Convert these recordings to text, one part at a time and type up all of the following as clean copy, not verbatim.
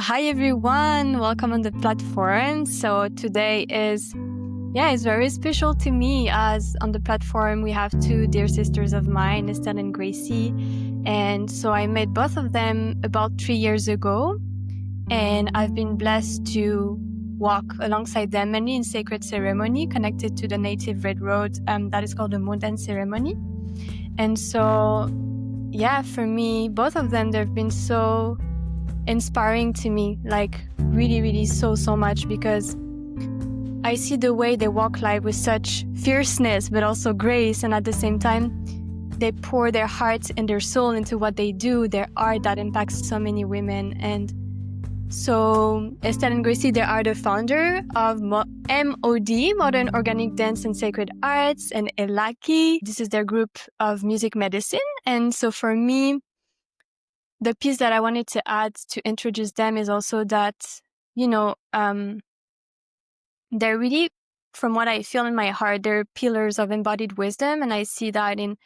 hi everyone, welcome on the platform. So today it's very special to me, as on the platform we have two dear sisters of mine, Estelle and Gracie. And so I met both of them about 3 years ago, and I've been blessed to walk alongside them, mainly in sacred ceremony connected to the native red road that is called the Mountain ceremony. And so, for me, both of them, they've been so inspiring to me, like really so much, because I see the way they walk life with such fierceness but also grace, and at the same time they pour their heart and their soul into what they do, their art that impacts so many women. And so Estelle and Gracie, they are the founder of MOD, Modern Organic Dance and Sacred Arts, and Elaki. This is their group of music medicine. And so for me, the piece that I wanted to add to introduce them is also that, they're really, from what I feel in my heart, they're pillars of embodied wisdom. And I see that in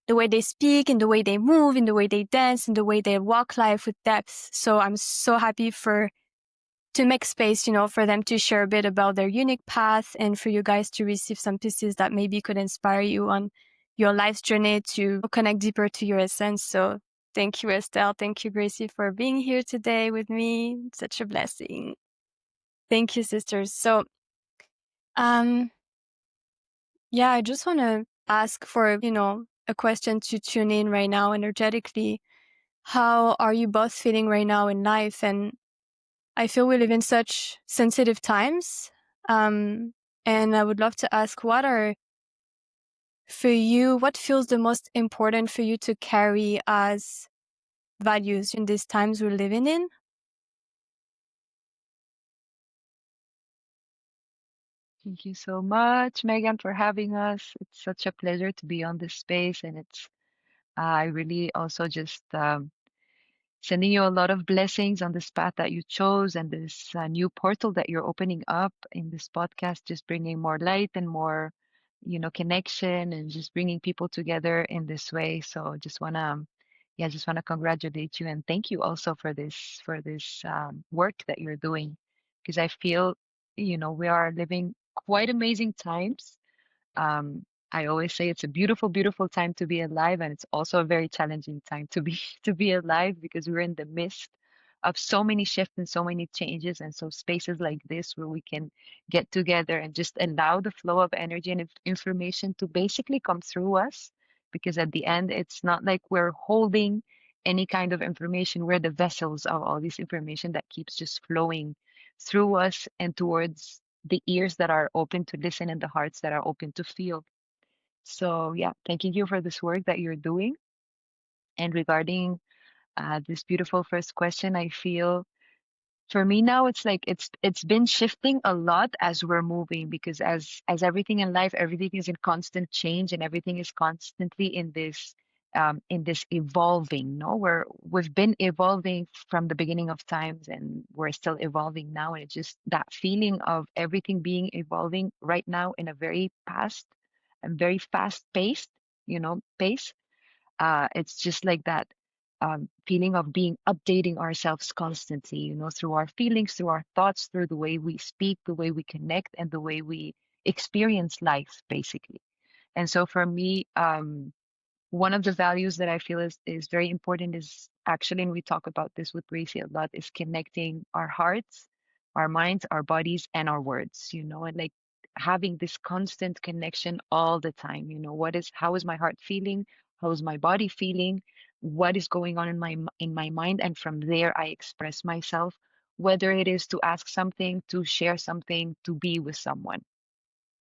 the way they speak, in the way they move, in the way they dance, in the way they walk life with depth. So I'm so happy to make space, for them to share a bit about their unique path, and for you guys to receive some pieces that maybe could inspire you on your life's journey to connect deeper to your essence. So thank you, Estelle. Thank you, Gracie, for being here today with me. It's such a blessing. Thank you, sisters. So, I just want to ask for, a question to tune in right now energetically. How are you both feeling right now in life? And I feel we live in such sensitive times. And I would love to ask, what feels the most important for you to carry as values in these times we're living in? Thank you so much, Megan, for having us. It's such a pleasure to be on this space, and I really also just sending you a lot of blessings on this path that you chose and this new portal that you're opening up in this podcast, just bringing more light and more, connection, and just bringing people together in this way. So just wanna congratulate you and thank you also for this work that you're doing, because I feel, we are living quite amazing times. um, I always say it's a beautiful, beautiful time to be alive, and it's also a very challenging time to be to be alive, because we're in the midst of so many shifts and so many changes. And so spaces like this where we can get together and just allow the flow of energy and information to basically come through us, because at the end, it's not like we're holding any kind of information. We're the vessels of all this information that keeps just flowing through us and towards the ears that are open to listen and the hearts that are open to feel. So, yeah, thanking you for this work that you're doing. And regarding this beautiful first question, I feel for me now it's like it's been shifting a lot as we're moving, because as everything in life, everything is in constant change and everything is constantly in this evolving, no, where we've been evolving from the beginning of times and we're still evolving now. And it's just that feeling of everything being evolving right now in a very fast and very fast paced, pace. It's just like that feeling of being updating ourselves constantly, through our feelings, through our thoughts, through the way we speak, the way we connect, and the way we experience life, basically. And so for me, one of the values that I feel is very important is actually, and we talk about this with Gracie a lot, is connecting our hearts, our minds, our bodies, and our words, and like having this constant connection all the time. How is my heart feeling? How is my body feeling? What is going on in my mind? And from there, I express myself, whether it is to ask something, to share something, to be with someone,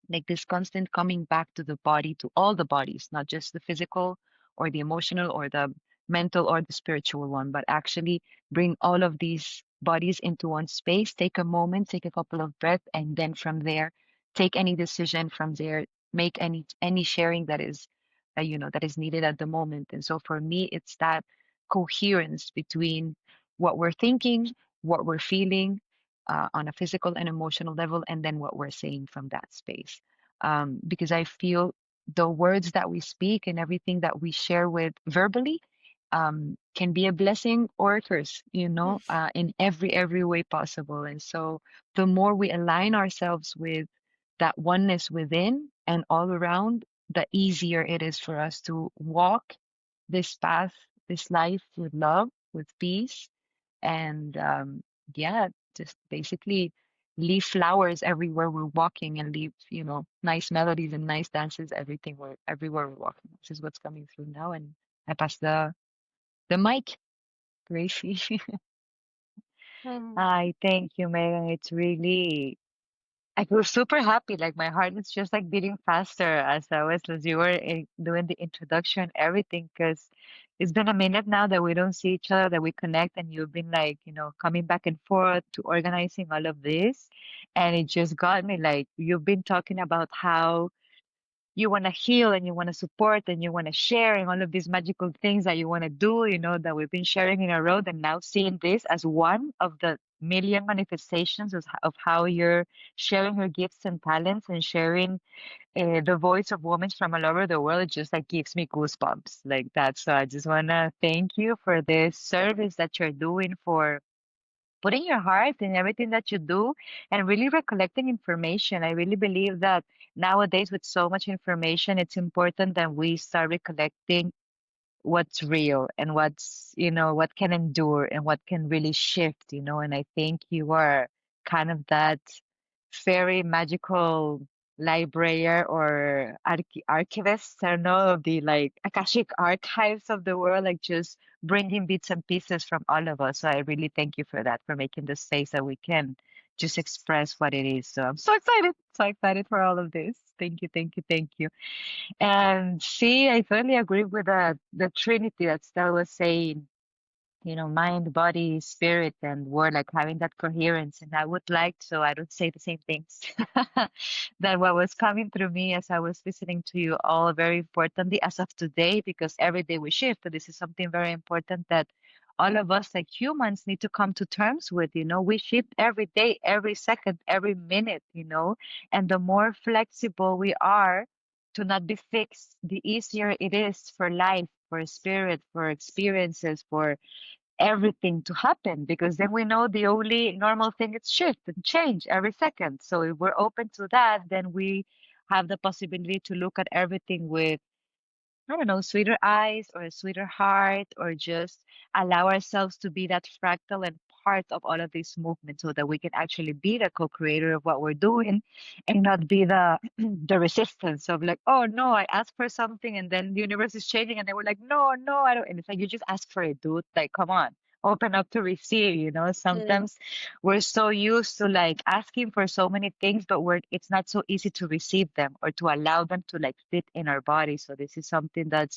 like this constant coming back to the body, to all the bodies, not just the physical or the emotional or the mental or the spiritual one, but actually bring all of these bodies into one space, take a moment, take a couple of breaths, and then from there, take any decision from there, make any sharing that is that is needed at the moment. And so for me, it's that coherence between what we're thinking, what we're feeling, on a physical and emotional level, and then what we're saying from that space. Because I feel the words that we speak and everything that we share with verbally can be a blessing or a curse, in every way possible. And so the more we align ourselves with that oneness within and all around, the easier it is for us to walk this path, this life with love, with peace, and yeah, just basically leave flowers everywhere we're walking and leave, nice melodies and nice dances everywhere we're walking. This is what's coming through now, and I pass the mic, Gracie. Mm. I thank you, Megan. It's really, I feel super happy. Like my heart is just like beating faster as you were doing the introduction, everything, because it's been a minute now that we don't see each other, that we connect, and you've been like, coming back and forth to organizing all of this. And it just got me like, you've been talking about how you want to heal and you want to support and you want to share and all of these magical things that you want to do, that we've been sharing in a row, and now seeing this as one of the million manifestations of how you're sharing your gifts and talents and sharing the voice of women from all over the world. It just like gives me goosebumps like that. So I just want to thank you for this service that you're doing, for putting your heart in everything that you do and really recollecting information. I really believe that nowadays, with so much information, it's important that we start recollecting what's real and what can endure and what can really shift. And I think you are kind of that very magical librarian or archivist, I don't know, of the like Akashic archives of the world, like just bringing bits and pieces from all of us. So I really thank you for that, for making the space that we can just express what it is. So I'm so excited for all of this. Thank you, thank you, thank you. And see, I totally agree with the Trinity that Stella was saying, mind, body, spirit, and word, like having that coherence. And I would like, so I don't say the same things, that what was coming through me as I was listening to you all very importantly as of today, because every day we shift. This is something very important that all of us like humans need to come to terms with. We shift every day, every second, every minute. And the more flexible we are to not be fixed, the easier it is for life, for spirit, for experiences, for everything to happen, because then we know the only normal thing is shift and change every second. So if we're open to that, then we have the possibility to look at everything with, I don't know, sweeter eyes or a sweeter heart, or just allow ourselves to be that fractal and part of all of this movement, so that we can actually be the co-creator of what we're doing and not be the the resistance of like, oh no, I asked for something and then the universe is changing and they were like, no, no, I don't. And it's like, you just ask for it, dude. Like, come on, open up to receive. Mm. Sometimes we're so used to like asking for so many things, but it's not so easy to receive them or to allow them to like fit in our body. So this is something that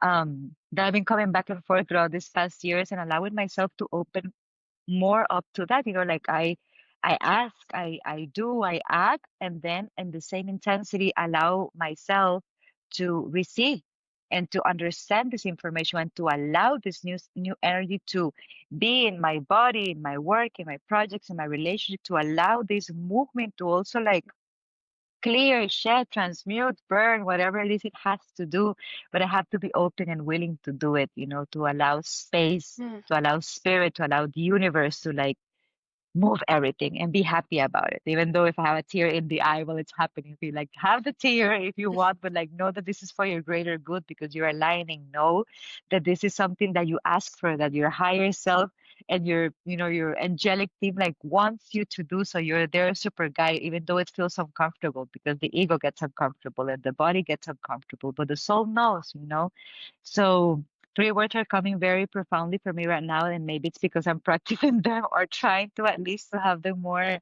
I've been coming back and forth throughout these past years, and allowing myself to open more up to that. Like I ask, I do, I act, and then in the same intensity allow myself to receive and to understand this information, and to allow this new energy to be in my body, in my work, in my projects, in my relationship, to allow this movement to also like clear, shed, transmute, burn, whatever it is it has to do. But I have to be open and willing to do it, to allow space, Mm. to allow spirit, to allow the universe to like move everything and be happy about it. Even though if I have a tear in the eye while it's happening, be like, have the tear if you want, but like know that this is for your greater good, because you're aligning. Know that this is something that you ask for, that your higher self and your angelic team like wants you to do. So you're their super guide, even though it feels uncomfortable, because the ego gets uncomfortable and the body gets uncomfortable, but the soul knows. So three words are coming very profoundly for me right now, and maybe it's because I'm practicing them or trying to at least to have them more,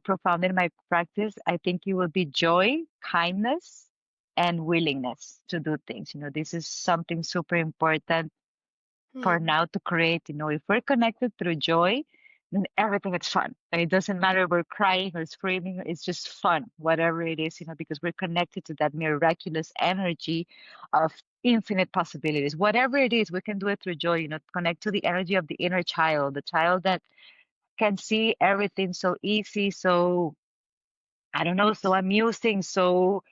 profound in my practice. I think it will be joy, kindness, and willingness to do things. This is something super important for Mm. now to create. If we're connected through joy, then everything is fun. And it doesn't matter if we're crying or screaming, it's just fun, whatever it is, because we're connected to that miraculous energy of infinite possibilities. Whatever it is, we can do it through joy, connect to the energy of the inner child, the child that can see everything so easy, so I don't know, so amusing, so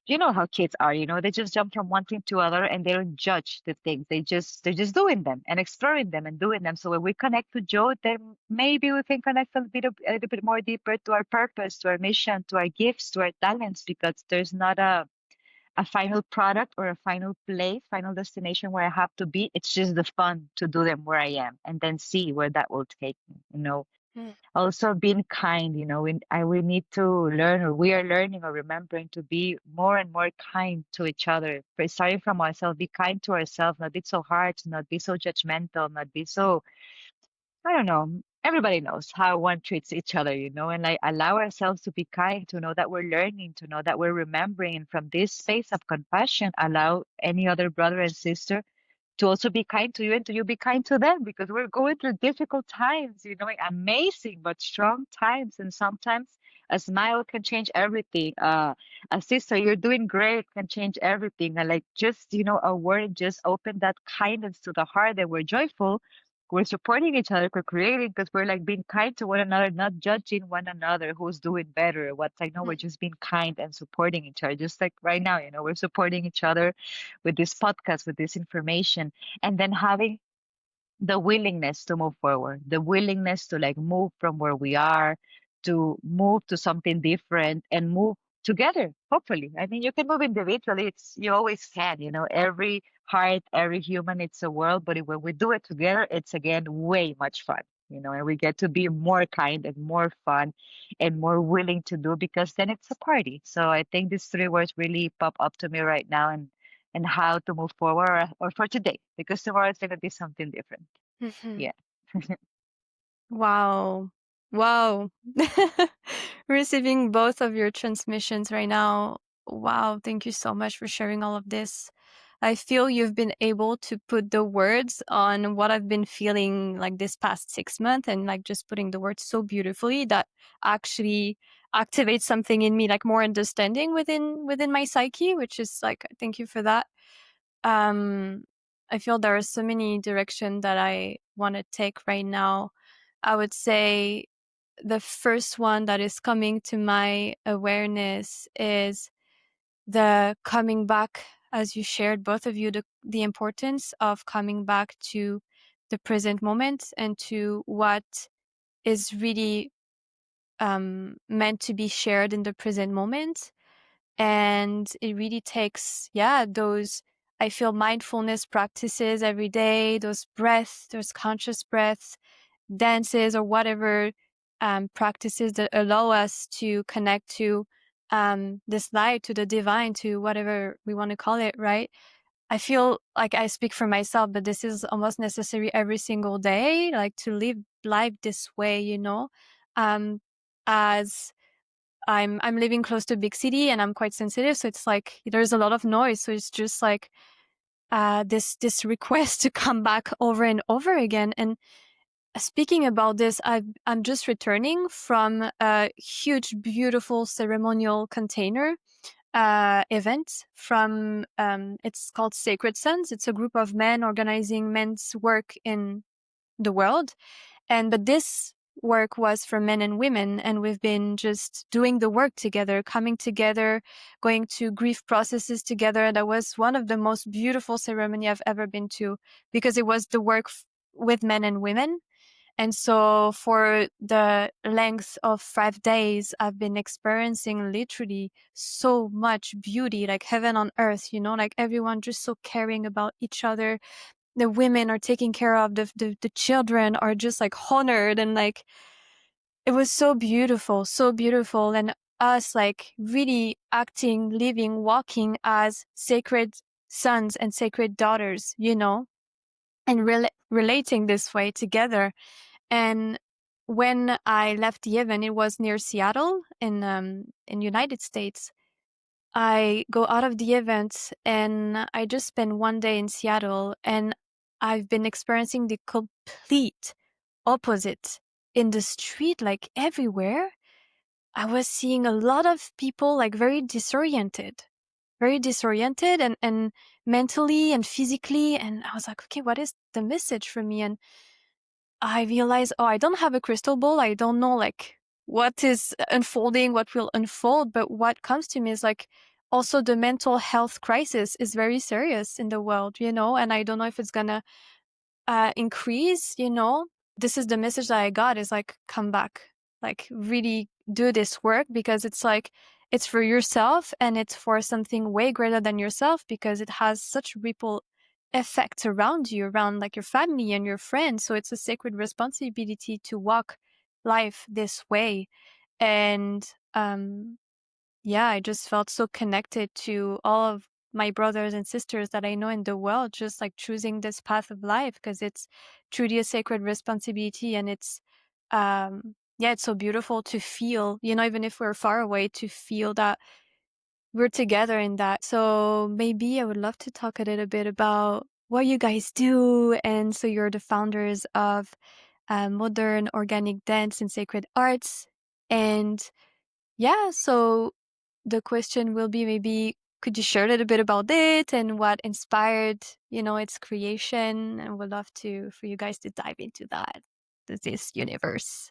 you know how kids are, they just jump from one thing to other and they don't judge the things. They're just doing them and exploring them and doing them. So when we connect to joy, then maybe we can connect a little bit more deeper to our purpose, to our mission, to our gifts, to our talents, because there's not a final product or a final place, final destination where I have to be. It's just the fun to do them where I am and then see where that will take me. Mm. Also being kind, we need to learn, or we are learning or remembering to be more and more kind to each other. Starting from ourselves, be kind to ourselves, not be so hard, not be so judgmental, not be so, I don't know. Everybody knows how one treats each other, and like allow ourselves to be kind, to know that we're learning, to know that we're remembering. And from this space of compassion, allow any other brother and sister to also be kind to you and to you be kind to them, because we're going through difficult times, like amazing but strong times. And sometimes a smile can change everything. A sister, you're doing great, can change everything. And like just, a word, just open that kindness to the heart, that we're joyful. We're supporting each other, we're creating, because we're like being kind to one another, not judging one another who's doing better. What's like, no, we're just being kind and supporting each other. Just like right now, we're supporting each other with this podcast, with this information, and then having the willingness to move forward, the willingness to like move from where we are, to move to something different and move together. Hopefully, I mean, you can move individually. You always can, every heart, every human, it's a world, but when we do it together, it's again way much fun. And we get to be more kind and more fun and more willing to do, because then it's a party. So I think these three words really pop up to me right now, and how to move forward, or for today, because tomorrow is going to be something different. Mhm. Yeah. Wow. Wow. Receiving both of your transmissions right now. Wow. Thank you so much for sharing all of this. I feel you've been able to put the words on what I've been feeling like this past 6 months, and like just putting the words so beautifully that actually activates something in me, like more understanding within my psyche, which is like, thank you for that. Um, I feel there are so many directions that I want to take right now. I would say the first one that is coming to my awareness is the coming back, as you shared, both of you, the importance of coming back to the present moment and to what is really meant to be shared in the present moment. And it really takes, those, I feel, mindfulness practices every day, those breaths, those conscious breaths, dances, or whatever practices that allow us to connect to this light, to the divine, to whatever we want to call it, right? I feel like I speak for myself, but this is almost necessary every single day, like to live life this way, as I'm living close to a big city and I'm quite sensitive. So it's like there's a lot of noise. So it's just like this request to come back over and over again. And speaking about this, I'm just returning from a huge, beautiful ceremonial container event from it's called Sacred Sons. It's a group of men organizing men's work in the world. But this work was for men and women, and we've been just doing the work together, coming together, going to grief processes together. That was one of the most beautiful ceremony I've ever been to, because it was the work with men and women. And so for the length of 5 days, I've been experiencing literally so much beauty, like heaven on earth, like everyone just so caring about each other. The women are taking care of, the children are just like honored, and like it was so beautiful, so beautiful. And us like really acting, living, walking as sacred sons and sacred daughters, and relating this way together. And when I left the event, it was near Seattle in United States. I go out of the event and I just spent one day in Seattle, and I've been experiencing the complete opposite in the street, like everywhere. I was seeing a lot of people like very disoriented and mentally and physically. And I was like, okay, what is the message for me? And I realized, I don't have a crystal ball. I don't know like what is unfolding, what will unfold. But what comes to me is like also the mental health crisis is very serious in the world, and I don't know if it's gonna increase, this is the message that I got, is like, come back, like really do this work, because it's like, it's for yourself and it's for something way greater than yourself, because it has such ripple effects around you, around like your family and your friends. So it's a sacred responsibility to walk life this way. And yeah, I just felt so connected to all of my brothers and sisters that I know in the world, just like choosing this path of life, because it's truly a sacred responsibility. And it's, yeah, it's so beautiful to feel, even if we're far away, to feel that we're together in that. So maybe I would love to talk a little bit about what you guys do. And so you're the founders of Modern Organic Dance and Sacred Arts. And yeah, so the question will be, maybe could you share a little bit about it and what inspired, its creation? And we'd love for you guys to dive into this universe.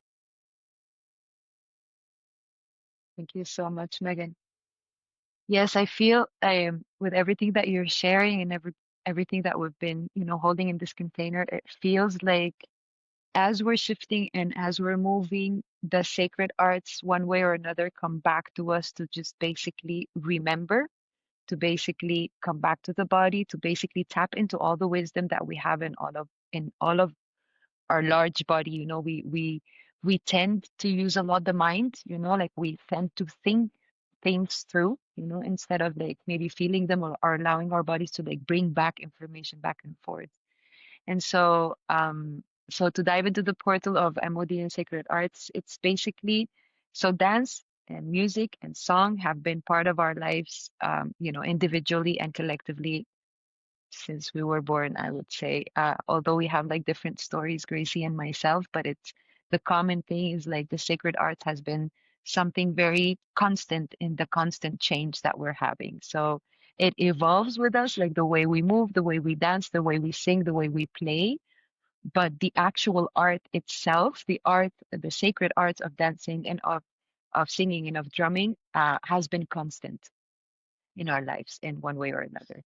Thank you so much, Megan. Yes, I feel with everything that you're sharing and everything that we've been, holding in this container, it feels like as we're shifting and as we're moving, the sacred arts, one way or another, come back to us to just basically remember, to basically come back to the body, to basically tap into all the wisdom that we have in all of our large body. We tend to use a lot the mind, like we tend to think things through, instead of like maybe feeling them, or allowing our bodies to like bring back information back and forth. And so to dive into the portal of MOD and sacred arts, it's basically, so dance and music and song have been part of our lives, individually and collectively since we were born, I would say. Although we have like different stories, Gracie and myself, but it's the common thing is like the sacred arts has been something very constant in the constant change that we're having. So it evolves with us, like the way we move, the way we dance, the way we sing, the way we play. But the actual art itself, the sacred arts of dancing and of singing and of drumming, has been constant in our lives in one way or another.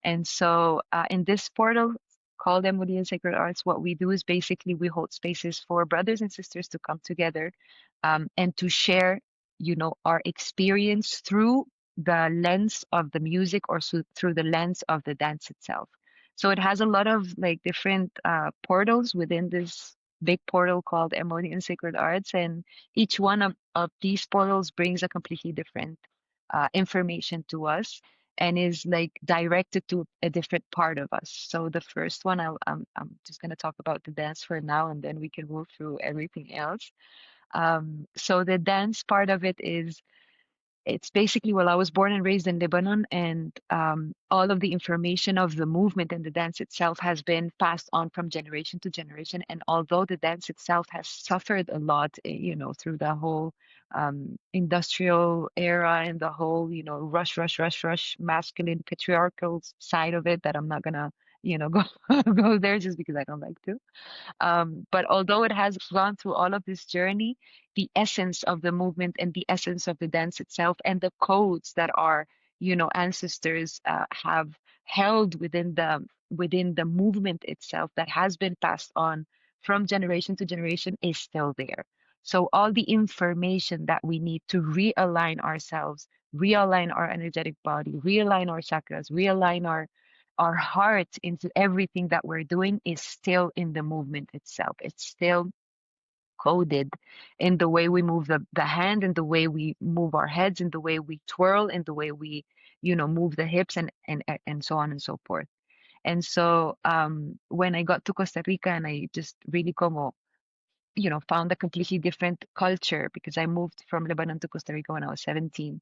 And so in this portal called Emily and Sacred Arts, what we do is basically we hold spaces for brothers and sisters to come together, and to share, our experience through the lens of the music, or through the lens of the dance itself. So it has a lot of like different portals within this big portal called Emily and Sacred Arts. And each one of these portals brings a completely different information to us, and is like directed to a different part of us. So the first one, I'm just going to talk about the dance for now, and then we can move through everything else. So the dance part of it is, it's basically, well, I was born and raised in Lebanon, and all of the information of the movement and the dance itself has been passed on from generation to generation. And although the dance itself has suffered a lot, through the whole industrial era and the whole, rush, rush, rush, rush, masculine, patriarchal side of it, that I'm not gonna, go go there just because I don't like to. But although it has gone through all of this journey, the essence of the movement and the essence of the dance itself and the codes that our, ancestors have held within the movement itself, that has been passed on from generation to generation, is still there. So all the information that we need to realign ourselves, realign our energetic body, realign our chakras, realign our heart into everything that we're doing, is still in the movement itself. It's still coded in the way we move the hand, and the way we move our heads, and the way we twirl, and the way we, move the hips, and so on and so forth. And so when I got to Costa Rica, and I just really como, found a completely different culture, because I moved from Lebanon to Costa Rica when I was 17,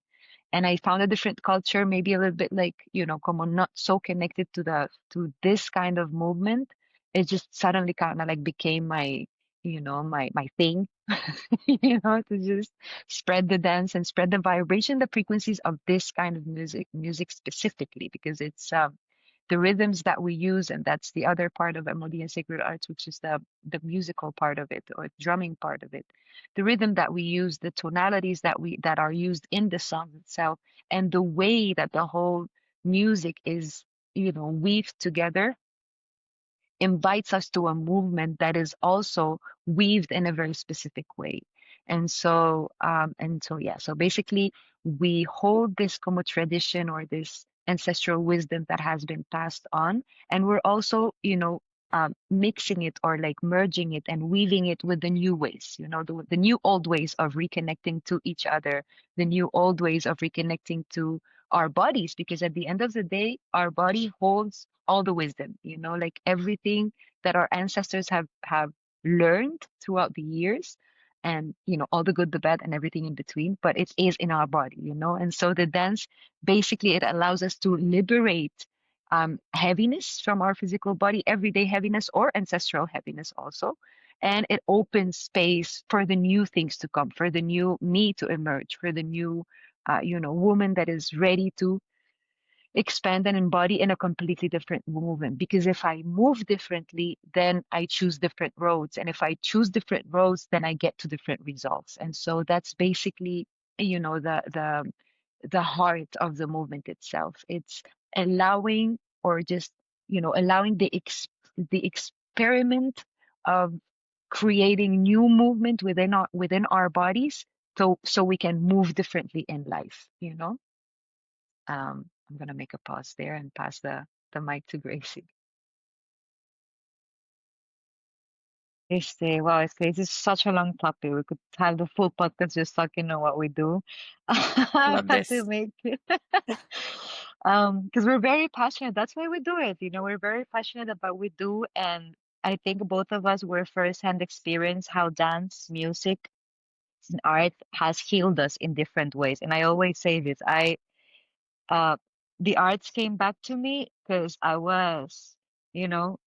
and I found a different culture, maybe a little bit like, como not so connected to this kind of movement. It just suddenly kind of like became my, my thing, to just spread the dance and spread the vibration, the frequencies of this kind of music specifically, because the rhythms that we use, and that's the other part of MOD and sacred arts, which is the musical part of it or drumming part of it. The rhythm that we use, the tonalities that are used in the song itself, and the way that the whole music is, weaved together invites us to a movement that is also weaved in a very specific way. Yeah, so basically we hold this como tradition or this ancestral wisdom that has been passed on, and we're also, mixing it or like merging it and weaving it with the new ways, the new old ways of reconnecting to each other, the new old ways of reconnecting to our bodies, because at the end of the day, our body holds all the wisdom, like everything that our ancestors have learned throughout the years, and all the good, the bad, and everything in between, but it is in our body, and so the dance, basically it allows us to liberate heaviness from our physical body, everyday heaviness or ancestral heaviness also. And it opens space for the new things to come, for the new me to emerge, for the new woman that is ready to expand and embody in a completely different movement. Because if I move differently, then I choose different roads. And if I choose different roads, then I get to different results. And so that's basically, the heart of the movement itself. It's allowing, or just, allowing the experiment of creating new movement within our bodies, so we can move differently in life. I'm gonna make a pause there and pass the mic to Gracie. Wow, this is such a long topic. We could have the full podcast just talking on what we do. Love But to this. make because we're very passionate. That's why we do it. We're very passionate about what we do, and I think both of us were first-hand experience how dance, music, and art has healed us in different ways. And I always say this, uh the arts came back to me because I was,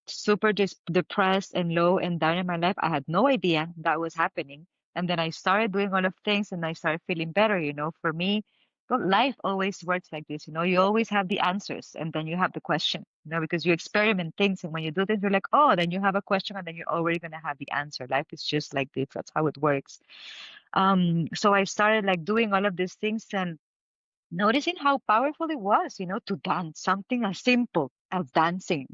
super depressed and low and down in my life. I had no idea that was happening. And then I started doing all of things and I started feeling better, for me. But life always works like this, you always have the answers and then you have the question, because you experiment things, and when you do things, you're like, oh, then you have a question and then you're already gonna have the answer. Life is just like this. That's how it works. So I started like doing all of these things and noticing how powerful it was, to dance, something as simple as dancing,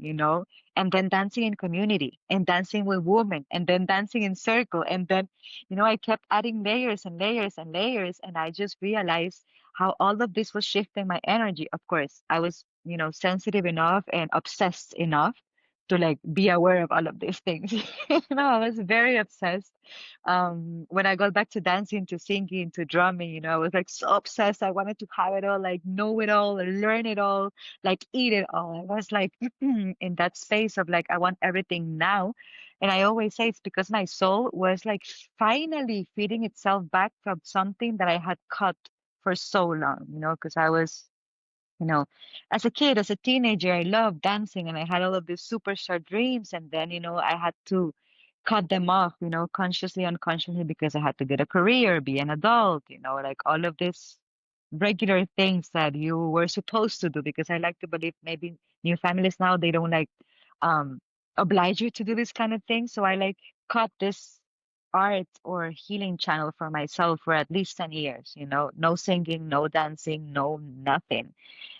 and then dancing in community and dancing with women and then dancing in circle. And then, I kept adding layers and layers and layers. And I just realized how all of this was shifting my energy. Of course, I was, sensitive enough and obsessed enough to like be aware of all of these things. I was very obsessed when I got back to dancing, to singing, to drumming, I was like so obsessed. I wanted to have it all, like know it all, learn it all, like eat it all. I was like in that space of like, I want everything now. And I always say it's because my soul was like finally feeding itself back from something that I had cut for so long, because I was, you know, as a kid, as a teenager, I loved dancing and I had all of these superstar dreams. And then, I had to cut them off, consciously, unconsciously, because I had to get a career, be an adult, like all of this regular things that you were supposed to do. Because I like to believe maybe new families now, they don't like um oblige you to do this kind of thing. So I like cut this art or healing channel for myself for at least 10 years, no singing, no dancing, no nothing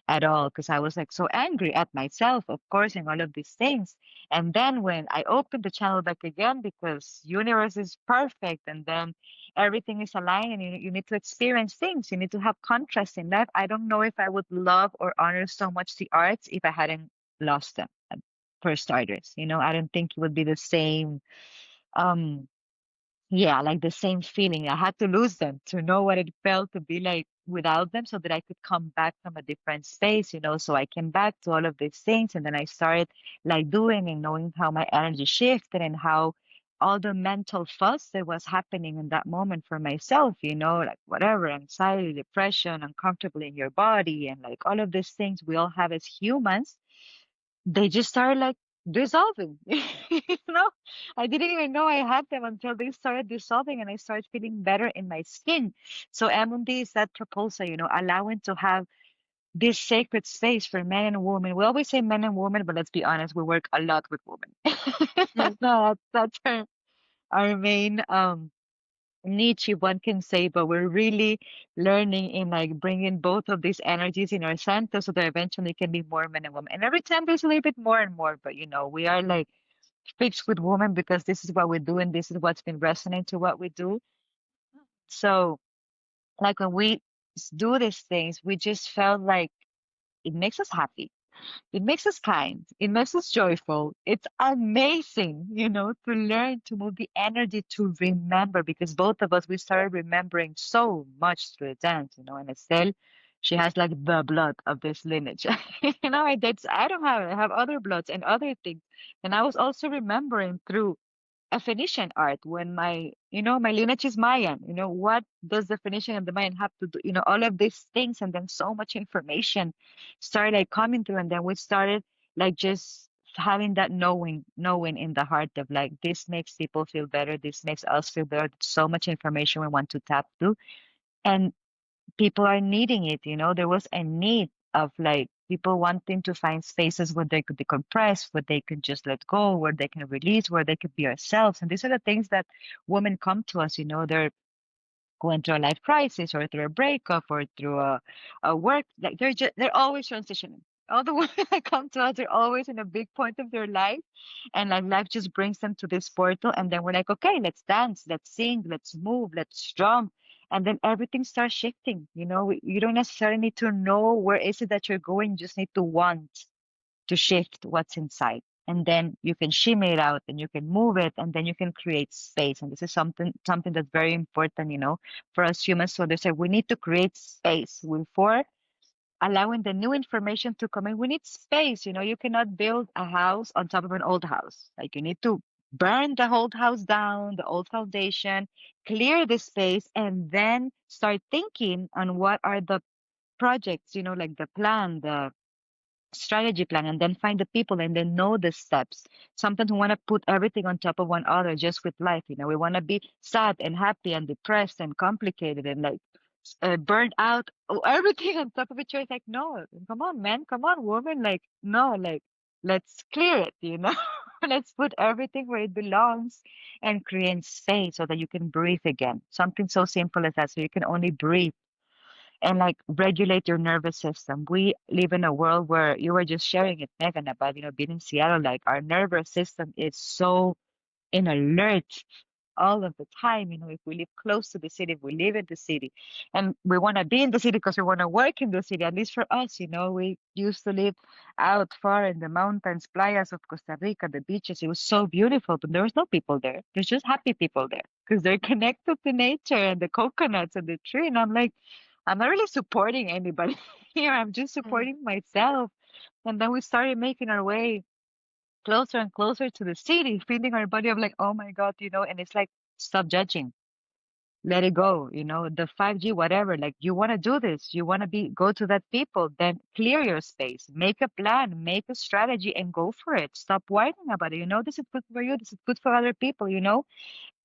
at all, because I was like so angry at myself, of course, and all of these things. And then when I opened the channel back again, because universe is perfect, and then everything is aligned, and you need to experience things, you need to have contrast in life. I don't know if I would love or honor so much the arts if I hadn't lost them, for starters. I don't think it would be the same. Um, yeah, like the same feeling. I had to lose them to know what it felt to be like without them, so that I could come back from a different space, So I came back to all of these things, and then I started like doing and knowing how my energy shifted and how all the mental fuss that was happening in that moment for myself, like whatever, anxiety, depression, uncomfortable in your body, and like all of these things we all have as humans, they just started like dissolving. I didn't even know I had them until they started dissolving and I started feeling better in my skin. So Amundi is that proposal, allowing to have this sacred space for men and women. We always say men and women, but let's be honest, we work a lot with women. Mm. No, that's our main niche, if one can say, but we're really learning in like bringing both of these energies in our center so that eventually it can be more men and women. And every time there's a little bit more and more, but we are like fixed with women because this is what we do and this is what's been resonant to what we do. So like when we do these things, we just felt like it makes us happy. It makes us kind. It makes us joyful. It's amazing, to learn to move the energy to remember because both of us, we started remembering so much through the dance, and Estelle, she has like the blood of this lineage. I don't have it. I have other bloods and other things. And I was also remembering through a Phoenician art when my lineage is Mayan. What does the Phoenician and the Mayan have to do? All of these things, and then so much information started like coming through, and then we started like just having that knowing in the heart of like this makes people feel better, this makes us feel better. So much information we want to tap to, and people are needing it. There was a need of like people wanting to find spaces where they could decompress, where they could just let go, where they can release, where they could be ourselves. And these are the things that women come to us. They're going through a life crisis or through a breakup or through a work, like they're always transitioning. All the women that come to us are always in a big point of their life, and like life just brings them to this portal, and then we're like, okay, let's dance, let's sing, let's move, let's drum, and then everything starts shifting. You don't necessarily need to know where is it that you're going, you just need to want to shift what's inside. And then you can shimmy it out and you can move it and then you can create space. And this is something that's very important, for us humans to understand. We need to create space before allowing the new information to come in. We need space. You cannot build a house on top of an old house. Like you need to burn the old house down, the old foundation, clear the space, and then start thinking on what are the projects, like the plan, the strategy plan, and then find the people and then know the steps. Sometimes we want to put everything on top of one other just with life. We want to be sad and happy and depressed and complicated and like burned out, everything on top of each other. It's like, no, come on, man, come on, woman. Like, no, like, let's clear it. Let's put everything where it belongs and create space so that you can breathe again. Something so simple as that. So you can only breathe and like regulate your nervous system. We live in a world where you were just sharing it, Megan, about being in Seattle. Like our nervous system is so in alert all of the time. If we live close to the city, if we live in the city, and we want to be in the city because we want to work in the city. At least for us, we used to live out far in the mountains, playas of Costa Rica, the beaches. It was so beautiful, but there was no people there. There's just happy people there because they're connected to nature and the coconuts and the tree. And I'm like, I'm not really supporting anybody here. I'm just Mm. supporting myself. And then we started making our way closer and closer to the city, feeling our body of like, oh my God, and it's like, stop judging, let it go, the 5G, whatever, like you want to do this, you want to go to that people, then clear your space, make a plan, make a strategy and go for it. Stop whining about it. This is good for you. This is good for other people,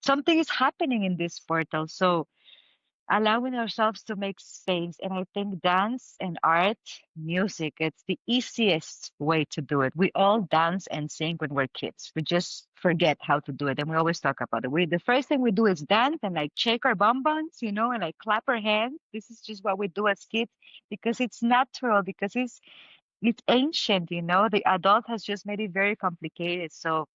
something is happening in this portal. So allowing ourselves to make space. And I think dance and art, music, it's the easiest way to do it. We all dance and sing when we're kids. We just forget how to do it. And we always talk about it. The first thing we do is dance and like shake our bum buns, and like clap our hands. This is just what we do as kids because it's natural, because it's ancient, the adult has just made it very complicated. So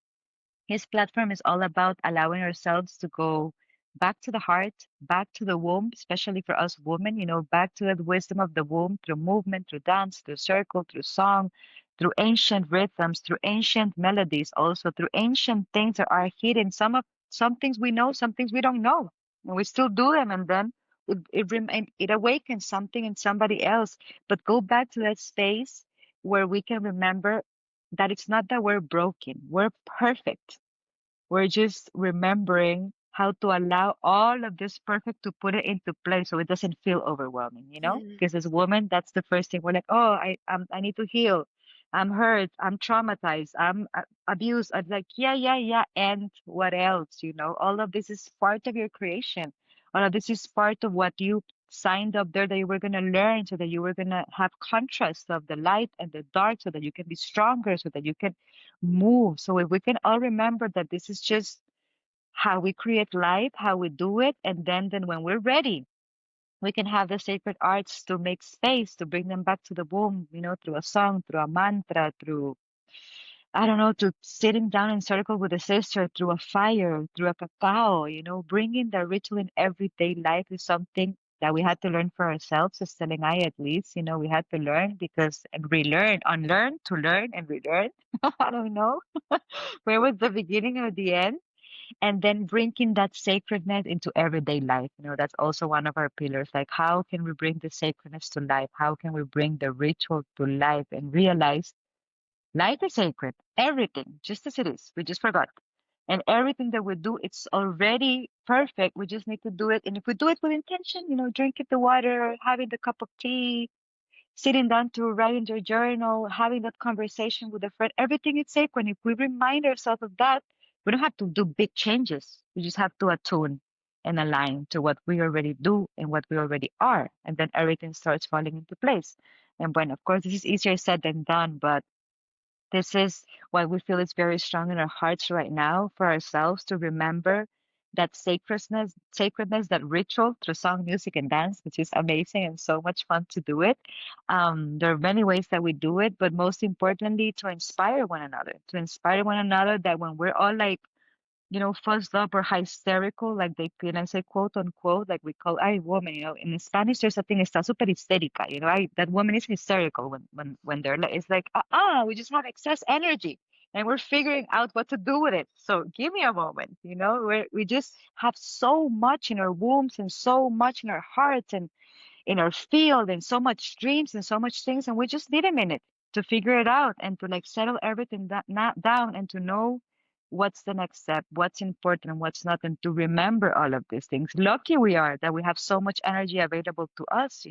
his platform is all about allowing ourselves to go back to the heart, back to the womb, especially for us women, back to the wisdom of the womb through movement, through dance, through circle, through song, through ancient rhythms, through ancient melodies, also through ancient things that are hidden. Some things we know, some things we don't know, and we still do them, and then it awakens something in somebody else. But go back to that space where we can remember that it's not that we're broken, we're perfect. We're just remembering how to allow all of this perfect to put it into place so it doesn't feel overwhelming, Mm. Because as women, that's the first thing. We're like, oh, I need to heal. I'm hurt. I'm traumatized. I'm abused. I'm like, yeah, yeah, yeah. And what else? All of this is part of your creation. All of this is part of what you signed up there that you were going to learn, so that you were going to have contrast of the light and the dark, so that you can be stronger, so that you can move. So if we can all remember that this is just how we create life, how we do it, and then when we're ready, we can have the sacred arts to make space, to bring them back to the womb, through a song, through a mantra, through, I don't know, to sitting down in circle with a sister, through a fire, through a cacao, bringing the ritual in everyday life is something that we had to learn for ourselves, Estelle and I at least, we had to learn because and relearn, unlearn, to learn and relearn. I don't know. Where was the beginning or the end? And then bringing that sacredness into everyday life. That's also one of our pillars. Like, how can we bring the sacredness to life? How can we bring the ritual to life and realize life is sacred? Everything, just as it is. We just forgot. And everything that we do, it's already perfect. We just need to do it. And if we do it with intention, drinking the water, having the cup of tea, sitting down to write in your journal, having that conversation with a friend, everything is sacred. If we remind ourselves of that, we don't have to do big changes. We just have to attune and align to what we already do and what we already are. And then everything starts falling into place. And when, of course, this is easier said than done, but this is why we feel it's very strong in our hearts right now for ourselves to remember that sacredness, that ritual through song, music, and dance, which is amazing and so much fun to do it. There are many ways that we do it, but most importantly, to inspire one another that when we're all like, fuzzed up or hysterical, like they feel, and I say quote unquote, like we call I woman, in Spanish there's a thing, está super histérica, that woman is hysterical when they're like, it's like, we just have excess energy and we're figuring out what to do with it. So give me a moment, we just have so much in our wombs and so much in our hearts and in our field and so much dreams and so much things, and we just need a minute to figure it out and to like settle everything down and to know what's the next step, what's important and what's not, and to remember all of these things. Lucky we are that we have so much energy available to us,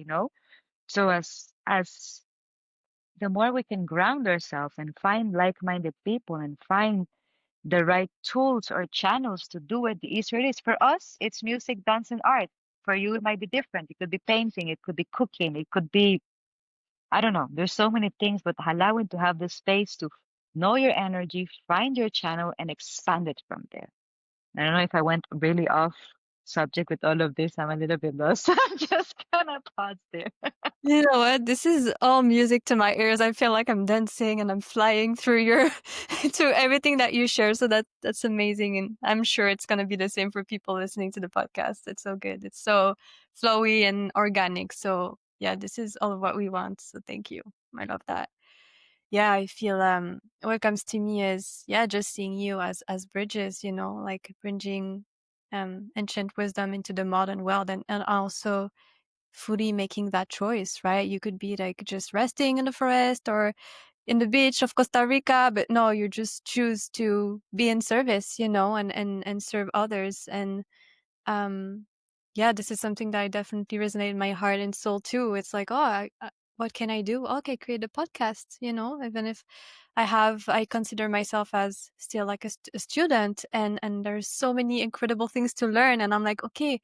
so as the more we can ground ourselves and find like-minded people and find the right tools or channels to do it, the easier it is. For us, it's music, dance, and art. For you, it might be different. It could be painting, it could be cooking, it could be, I don't know. There's so many things, but allowing to have the space to know your energy, find your channel, and expand it from there. I don't know if I went really off subject with all of this. I'm a little bit lost. I'm just gonna pause there. You know what? This is all music to my ears. I feel like I'm dancing and I'm flying through your to everything that you share. So that's amazing, and I'm sure it's gonna be the same for people listening to the podcast. It's so good. It's so flowy and organic. So yeah, this is all of what we want. So thank you. I love that. Yeah, I feel what comes to me is just seeing you as bridges. Like bridging ancient wisdom into the modern world, and also fully making that choice, right? You could be like just resting in the forest or in the beach of Costa Rica, but no, you just choose to be in service, and serve others. And this is something that I definitely resonate in my heart and soul too. It's like, what can I do? Okay, create a podcast, even if I consider myself as still like a student, and there's so many incredible things to learn. And I'm like, okay,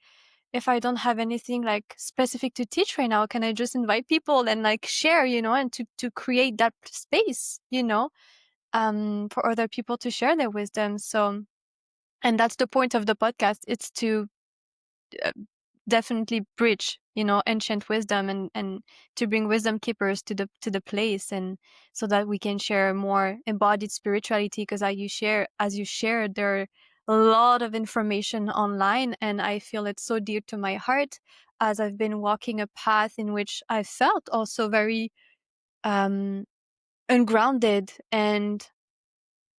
if I don't have anything like specific to teach right now, can I just invite people and like share, and to create that space, for other people to share their wisdom. So, and that's the point of the podcast. It's to uh, definitely bridge, ancient wisdom and to bring wisdom keepers to the place, and so that we can share more embodied spirituality. Because as you shared, there are a lot of information online, and I feel it's so dear to my heart, as I've been walking a path in which I felt also very ungrounded. And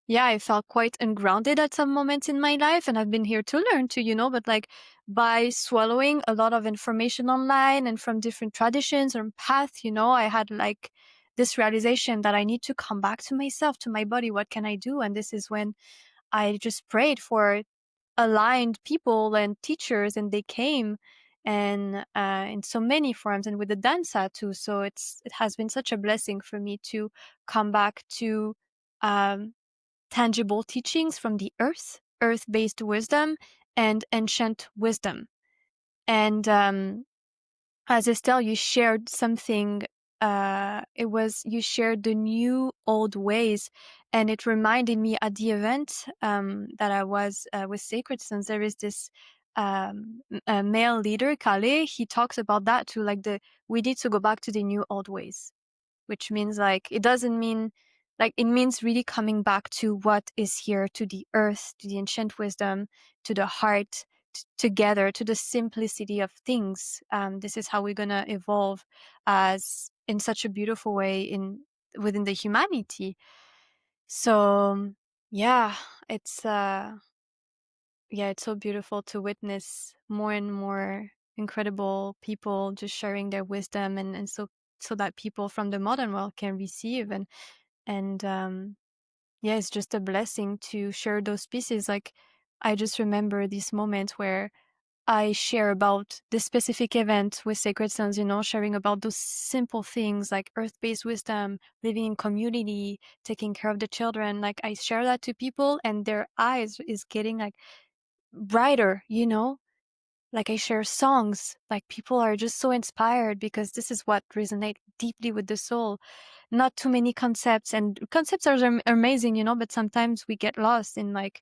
I felt quite ungrounded at some moments in my life, and I've been here to learn too, but like by swallowing a lot of information online and from different traditions or paths, I had like this realization that I need to come back to myself, to my body. What can I do? And this is when I just prayed for aligned people and teachers, and they came, and in so many forms, and with the danza too. So it has been such a blessing for me to come back to tangible teachings from the earth-based wisdom and ancient wisdom. And as Estelle, you shared something. You shared the new old ways, and it reminded me at the event that I was with Sacred Sons. There is this male leader, Kale. He talks about that too, like we need to go back to the new old ways, which means like it doesn't mean like it means really coming back to what is here, to the earth, to the ancient wisdom, to the heart, together, to the simplicity of things. This is how we're gonna evolve as in such a beautiful way within the humanity. So yeah, it's it's so beautiful to witness more and more incredible people just sharing their wisdom, and so that people from the modern world can receive, and yeah, it's just a blessing to share those pieces. Like, I just remember this moment where I share about this specific event with Sacred Sons, sharing about those simple things like earth-based wisdom, living in community, taking care of the children. Like, I share that to people and their eyes is getting like brighter, like I share songs, like people are just so inspired because this is what resonates deeply with the soul. Not too many concepts, and concepts are amazing, but sometimes we get lost in like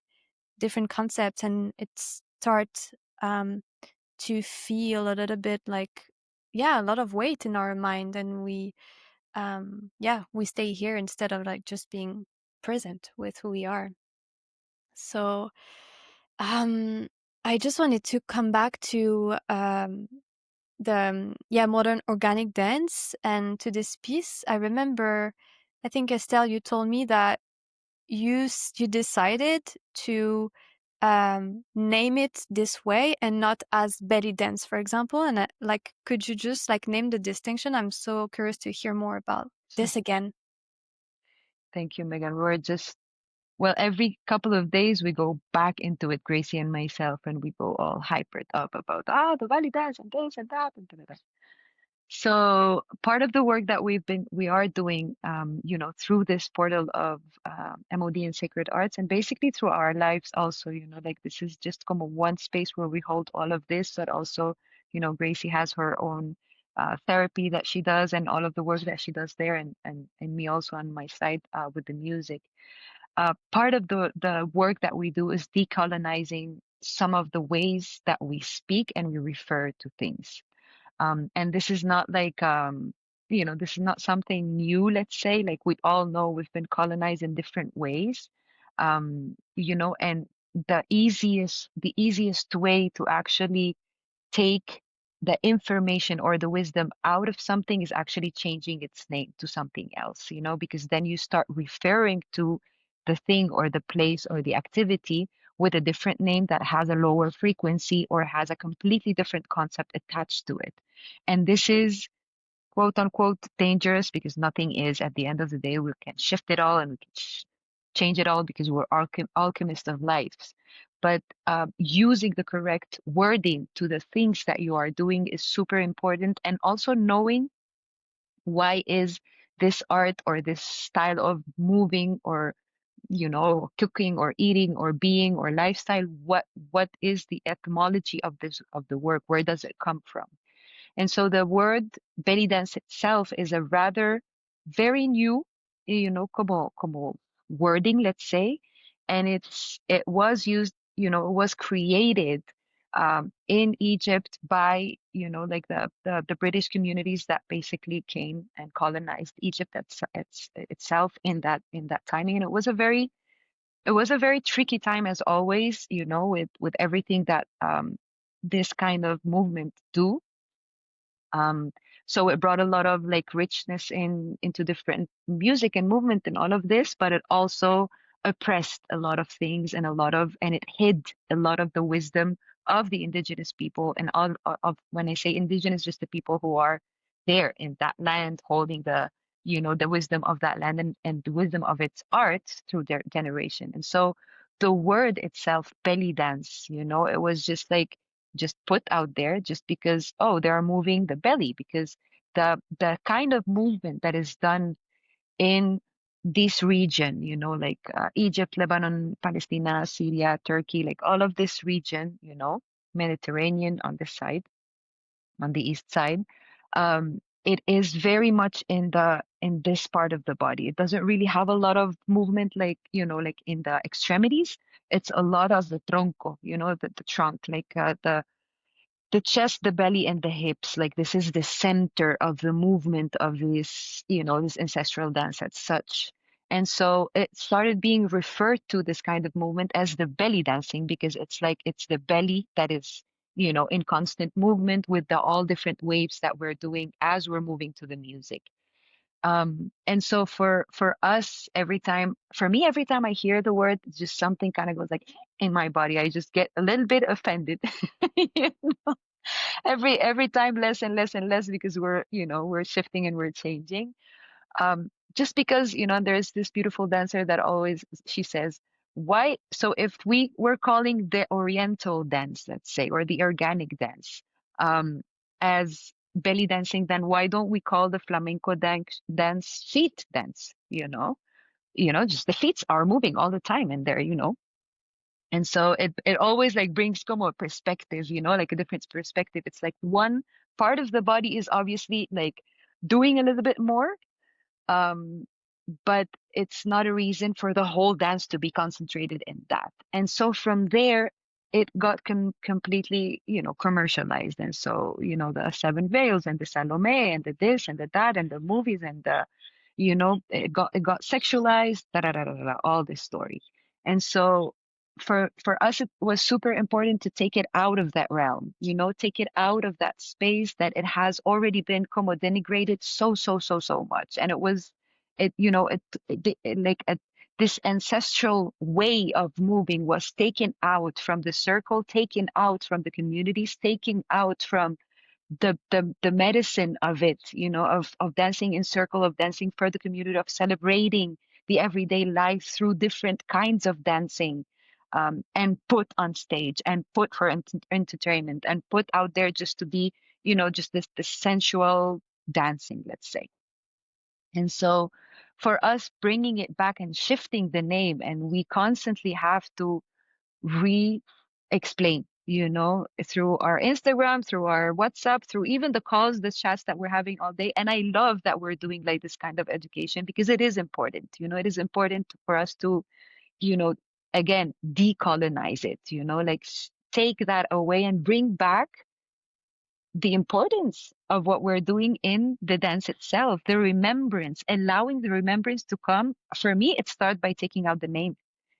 different concepts, and it starts to feel a little bit like, a lot of weight in our mind, and we stay here instead of like just being present with who we are. So um I just wanted to come back to the modern organic dance and to this piece. I remember, I think Estelle, you told me that you decided to name it this way and not as belly dance, for example. And like, could you just like name the distinction? I'm so curious to hear more about this again. Thank you, Megan. We're just, well, every couple of days we go back into it, Gracie and myself, and we go all hypered up about, the valley dance and this and that and da, da, da. So part of the work that we are doing, through this portal of MOD and sacred arts, and basically through our lives also, like this is just como one space where we hold all of this, but also, Gracie has her own therapy that she does and all of the work that she does there, and me also on my side with the music. Part of the work that we do is decolonizing some of the ways that we speak and we refer to things. And this is not like, this is not something new, let's say, like we all know we've been colonized in different ways. And the easiest way to actually take the information or the wisdom out of something is actually changing its name to something else, because then you start referring to the thing or the place or the activity with a different name that has a lower frequency or has a completely different concept attached to it. And this is quote unquote dangerous because nothing is. At the end of the day, we can shift it all and we can change it all because we're alchemists of lives. But using the correct wording to the things that you are doing is super important. And also knowing why is this art or this style of moving or cooking or eating or being or lifestyle, what is the etymology of the work? Where does it come from? And so the word belly dance itself is a rather very new, como wording, let's say. And it was used, it was created in Egypt by, like the British communities that basically came and colonized Egypt itself in that timing. And it was a very tricky time as always, with everything that this kind of movement do. um, so it brought a lot of like richness into different music and movement and all of this, but it also oppressed a lot of things and it hid a lot of the wisdom of the indigenous people and all of when I say indigenous, just the people who are there in that land holding the wisdom of that land and the wisdom of its art through their generation. And so the word itself, belly dance, it was just put out there just because they are moving the belly because the kind of movement that is done in this region, like Egypt, Lebanon, Palestine, Syria, Turkey, like all of this region, Mediterranean on this side, on the east side. It is very much in this part of the body. It doesn't really have a lot of movement, like, like in the extremities. It's a lot of the tronco, the trunk, like the chest, the belly, and the hips. Like, this is the center of the movement of this, this ancestral dance as such. And so it started being referred to, this kind of movement, as the belly dancing, because it's like it's the belly that is, in constant movement with the all different waves that we're doing as we're moving to the music. And so for us, every time I hear the word, just something kind of goes like in my body. I just get a little bit offended. You every time, less and less and less, because we're shifting and we're changing. Just because, there's this beautiful dancer that always, she says, why, so if we were calling the oriental dance, let's say, or the organic dance, as belly dancing, then why don't we call the flamenco dance feet dance? Just the feet are moving all the time, and they're, and so it always like brings como a perspective, like a different perspective. It's like one part of the body is obviously like doing a little bit more, um, but it's not a reason for the whole dance to be concentrated in that. And so from there, it got completely, commercialized. And so, the Seven Veils and the Salome and the this and the that and the movies and the, it got sexualized, da, da, da, da, da, all this story. And so for us, it was super important to take it out of that realm, take it out of that space that it has already been como denigrated so much. And it was, like this ancestral way of moving was taken out from the circle, taken out from the communities, taken out from the medicine of it, of dancing in circle, of dancing for the community, of celebrating the everyday life through different kinds of dancing, and put on stage and put for entertainment and put out there just to be, just this sensual dancing, let's say. And so for us, bringing it back and shifting the name, and we constantly have to re-explain, through our Instagram, through our WhatsApp, through even the calls, the chats that we're having all day. And I love that we're doing like this kind of education, because it is important, it is important for us to, again, decolonize it, like take that away and bring back the importance of what we're doing in the dance itself, the remembrance, allowing the remembrance to come. For me, it starts by taking out the name,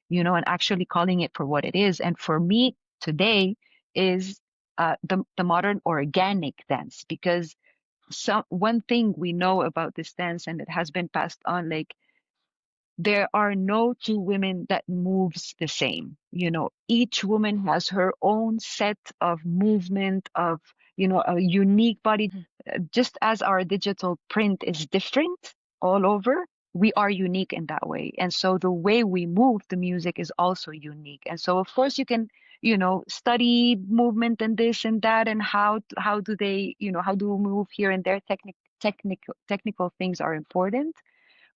and actually calling it for what it is. And for me today is the modern organic dance, because one thing we know about this dance, and it has been passed on, like, there are no two women that moves the same. Each woman has her own set of movement, of, a unique body. Just as our digital print is different all over, we are unique in that way. And so the way we move the music is also unique. And so, of course, you can, study movement and this and that, and how do they, how do we move here and there. Technical things are important,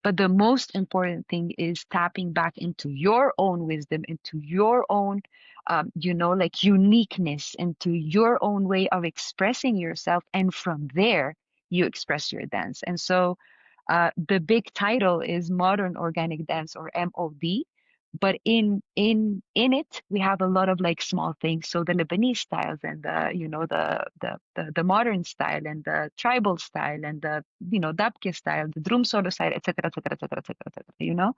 but the most important thing is tapping back into your own wisdom, into your own, like uniqueness, into your own way of expressing yourself. And from there, you express your dance. And so the big title is Modern Organic Dance, or MOD. But in it, we have a lot of like small things. So the Lebanese styles, and the modern style, and the tribal style, and the dabke style, the drum solo style, etc., etc., etc., etc., etc.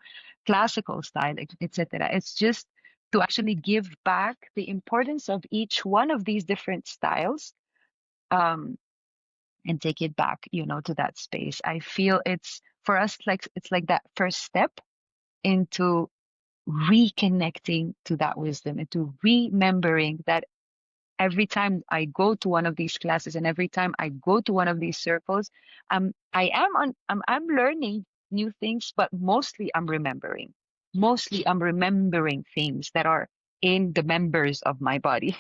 Classical style, etc. It's just to actually give back the importance of each one of these different styles, um, and take it back, to that space. I feel it's for us, like it's like that first step into reconnecting to that wisdom, and to remembering that every time I go to one of these classes, and every time I go to one of these circles, I'm learning new things, but mostly I'm remembering. Mostly I'm remembering things that are in the members of my body.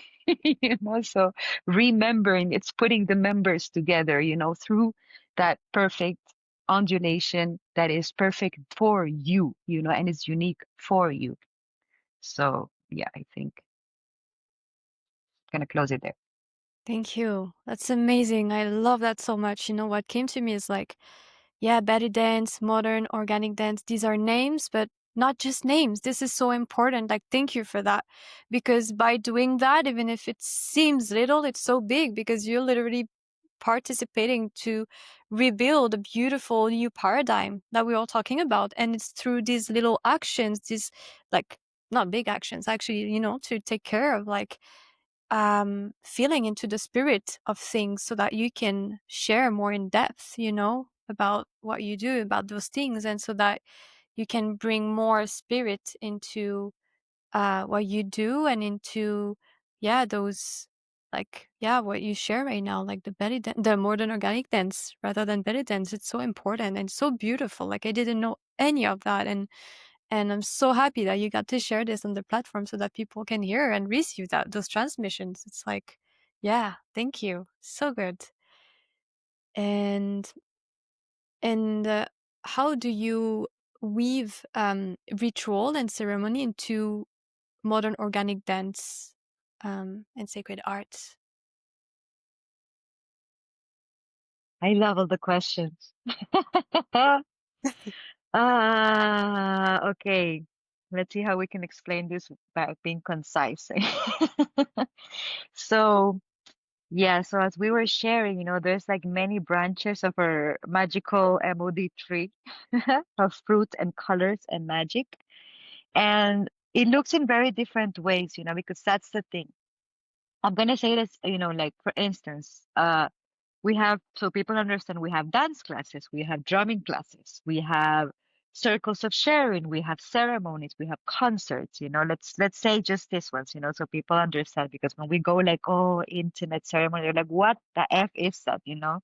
So remembering, it's putting the members together, through that perfect undulation that is perfect for you, and is unique for you. So yeah, I think I'm gonna close it there. Thank you. That's amazing. I love that so much. You know, what came to me is like, yeah, belly dance, modern organic dance, these are names, but not just names. This is so important. Like, thank you for that. Because by doing that, even if it seems little, it's so big because you're literally participating to rebuild a beautiful new paradigm that we're all talking about. And it's through these little actions, these like not big actions, actually, you know, to take care of like feeling into the spirit of things so that you can share more in depth, you know, about what you do, about those things, and so that you can bring more spirit into what you do and into, yeah, those like, yeah, what you share right now, like the the modern organic dance rather than belly dance. It's so important and so beautiful. Like I didn't know any of that. And I'm so happy that you got to share this on the platform so that people can hear and receive that those transmissions. It's like, yeah, thank you. So good. And and how do you weave ritual and ceremony into modern organic dance and sacred arts? I love all the questions. Okay. Let's see how we can explain this by being concise. So, yeah, so as we were sharing, there's like many branches of our magical MOD tree of fruit and colors and magic. And it looks in very different ways, because that's the thing. I'm gonna say this, like for instance, we have, so people understand, we have dance classes, we have drumming classes, we have circles of sharing, we have ceremonies, we have concerts, let's say just this ones, so people understand, because when we go like, oh, intimate ceremony, they're like, what the F is that, then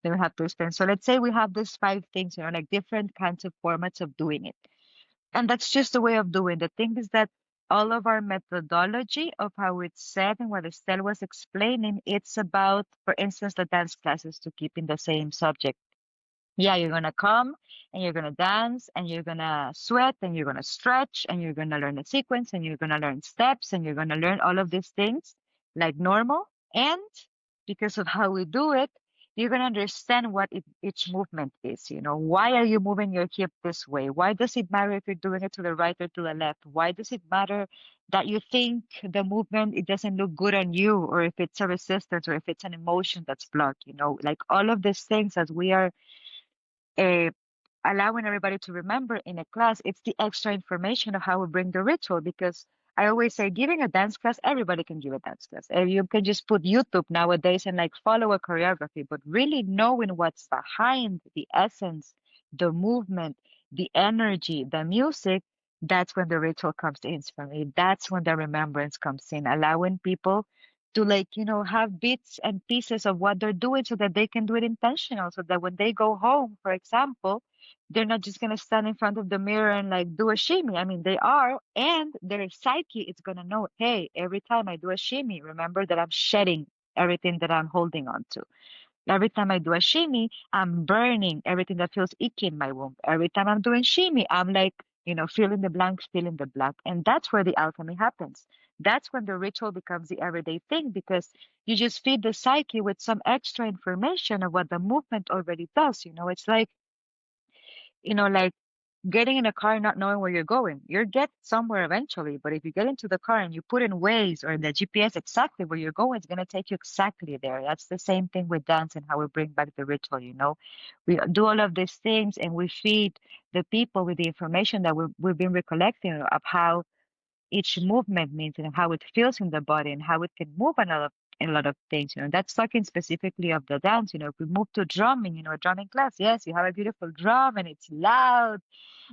we have to explain. So let's say we have these five things, like different kinds of formats of doing it. And that's just the way of doing. The thing is that all of our methodology of how it's said and what Estelle was explaining, it's about, for instance, the dance classes, to keep in the same subject. Yeah, you're gonna come and you're gonna dance and you're gonna sweat and you're gonna stretch and you're gonna learn a sequence and you're gonna learn steps and you're gonna learn all of these things like normal. And because of how we do it, you're gonna understand what each movement is. Why are you moving your hip this way? Why does it matter if you're doing it to the right or to the left? Why does it matter that you think the movement, it doesn't look good on you, or if it's a resistance or if it's an emotion that's blocked? Like all of these things, as we are uh, allowing everybody to remember in a class, it's the extra information of how we bring the ritual. Because I always say, giving a dance class, everybody can give a dance class. You can just put YouTube nowadays and like follow a choreography, but really knowing what's behind the essence, the movement, the energy, the music, that's when the ritual comes in for me. That's when the remembrance comes in, allowing people to like, have bits and pieces of what they're doing so that they can do it intentional. So that when they go home, for example, they're not just going to stand in front of the mirror and like do a shimmy. I mean, they are, and their psyche is going to know, hey, every time I do a shimmy, remember that I'm shedding everything that I'm holding on to. Every time I do a shimmy, I'm burning everything that feels icky in my womb. Every time I'm doing shimmy, I'm like, fill in the blanks, fill in the blank. And that's where the alchemy happens. That's when the ritual becomes the everyday thing, because you just feed the psyche with some extra information of what the movement already does. It's like getting in a car not knowing where you're going. You'll get somewhere eventually, but if you get into the car and you put in Waze or in the GPS exactly where you're going, it's going to take you exactly there. That's the same thing with dance and how we bring back the ritual. We do all of these things and we feed the people with the information that we've been recollecting of how each movement means and how it feels in the body and how it can move a lot of things. That's talking specifically of the dance. If we move to drumming, a drumming class, yes, you have a beautiful drum and it's loud,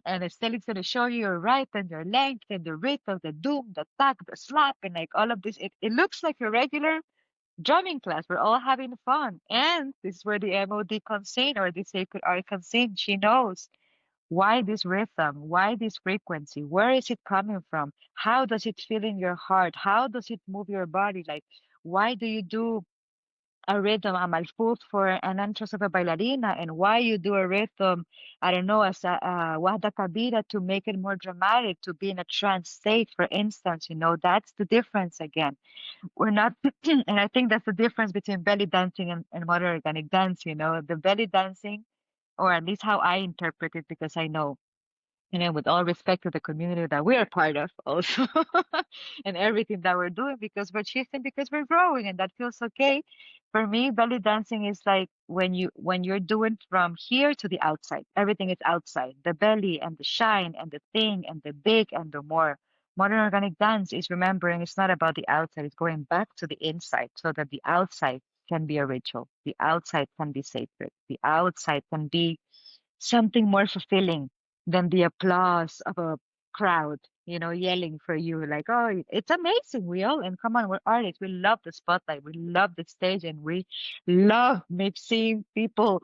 and Estelle is going to show you your right and your length and the rhythm, the doom, the tag, the slap, and like all of this. It looks like a regular drumming class. We're all having fun. And this is where the MOD comes in, or the sacred art comes in. She knows why this rhythm, why this frequency, where is it coming from? How does it feel in your heart? How does it move your body? Like, why do you do a rhythm, a malfut for an entrance of a bailarina, and why you do a rhythm, I don't know, as a wahda kabira to make it more dramatic, to be in a trance state, for instance, that's the difference again. We're not, and I think that's the difference between belly dancing and modern organic dance, the belly dancing, or at least how I interpret it, because I know, with all respect to the community that we are part of also and everything that we're doing, because we're shifting, because we're growing, and that feels okay. For me, belly dancing is like when you're doing from here to the outside. Everything is outside. The belly and the shine and the thing and the big and the more. Modern organic dance is remembering it's not about the outside, it's going back to the inside so that the outside can be a ritual. The outside can be sacred. The outside can be something more fulfilling than the applause of a crowd, yelling for you like, oh, it's amazing. We all, and come on, we're artists. We love the spotlight. We love the stage, and we love seeing people,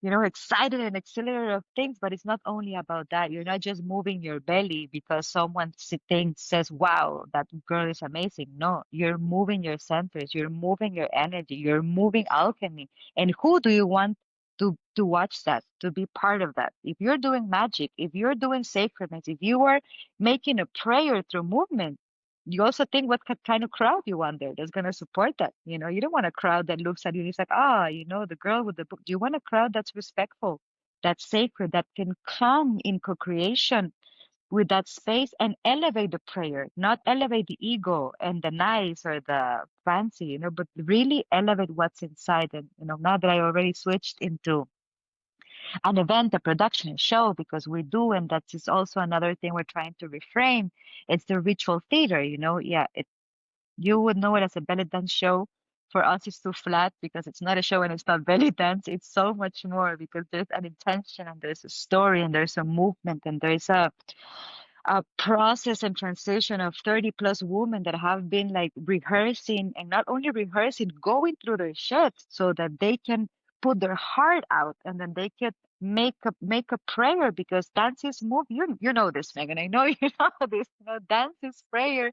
excited and exhilarated of things. But it's not only about that. You're not just moving your belly because someone sitting says, wow, that girl is amazing. No, you're moving your centers. You're moving your energy. You're moving alchemy. And who do you want to watch that, to be part of that? If you're doing magic, if you're doing sacredness, if you are making a prayer through movement, you also think what kind of crowd you want there that's going to support that. You don't want a crowd that looks at you and is like, the girl with the book. You want a crowd that's respectful, that's sacred, that can come in co-creation with that space and elevate the prayer, not elevate the ego and the nice or the fancy, but really elevate what's inside. And, now that I already switched into an event, a production, a show, because we do, and that is also another thing we're trying to reframe. It's the ritual theater, yeah, you would know it as a belly dance show. For us, it's too flat because it's not a show and it's not belly dance. It's so much more because there's an intention and there's a story and there's a movement and there's a process and transition of 30 plus women that have been like rehearsing, and not only rehearsing, going through their shit so that they can put their heart out, and then they can make a prayer, because dance is move. You know this, Megan. I know you know this. Dance is prayer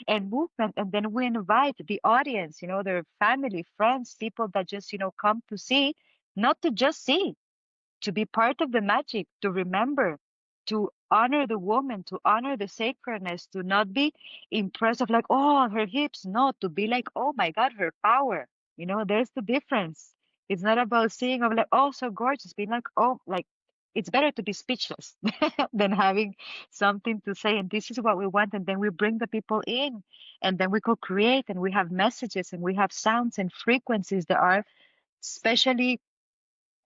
and movement. And then we invite the audience, their family, friends, people that just, come to see, not to just see, to be part of the magic, to remember, to honor the woman, to honor the sacredness, to not be impressed of like, oh, her hips, no, to be like, oh my God, her power. There's the difference. It's not about seeing of like, oh, so gorgeous, being like, oh, like, it's better to be speechless than having something to say. And this is what we want. And then we bring the people in, and then we co-create, and we have messages, and we have sounds and frequencies that are specially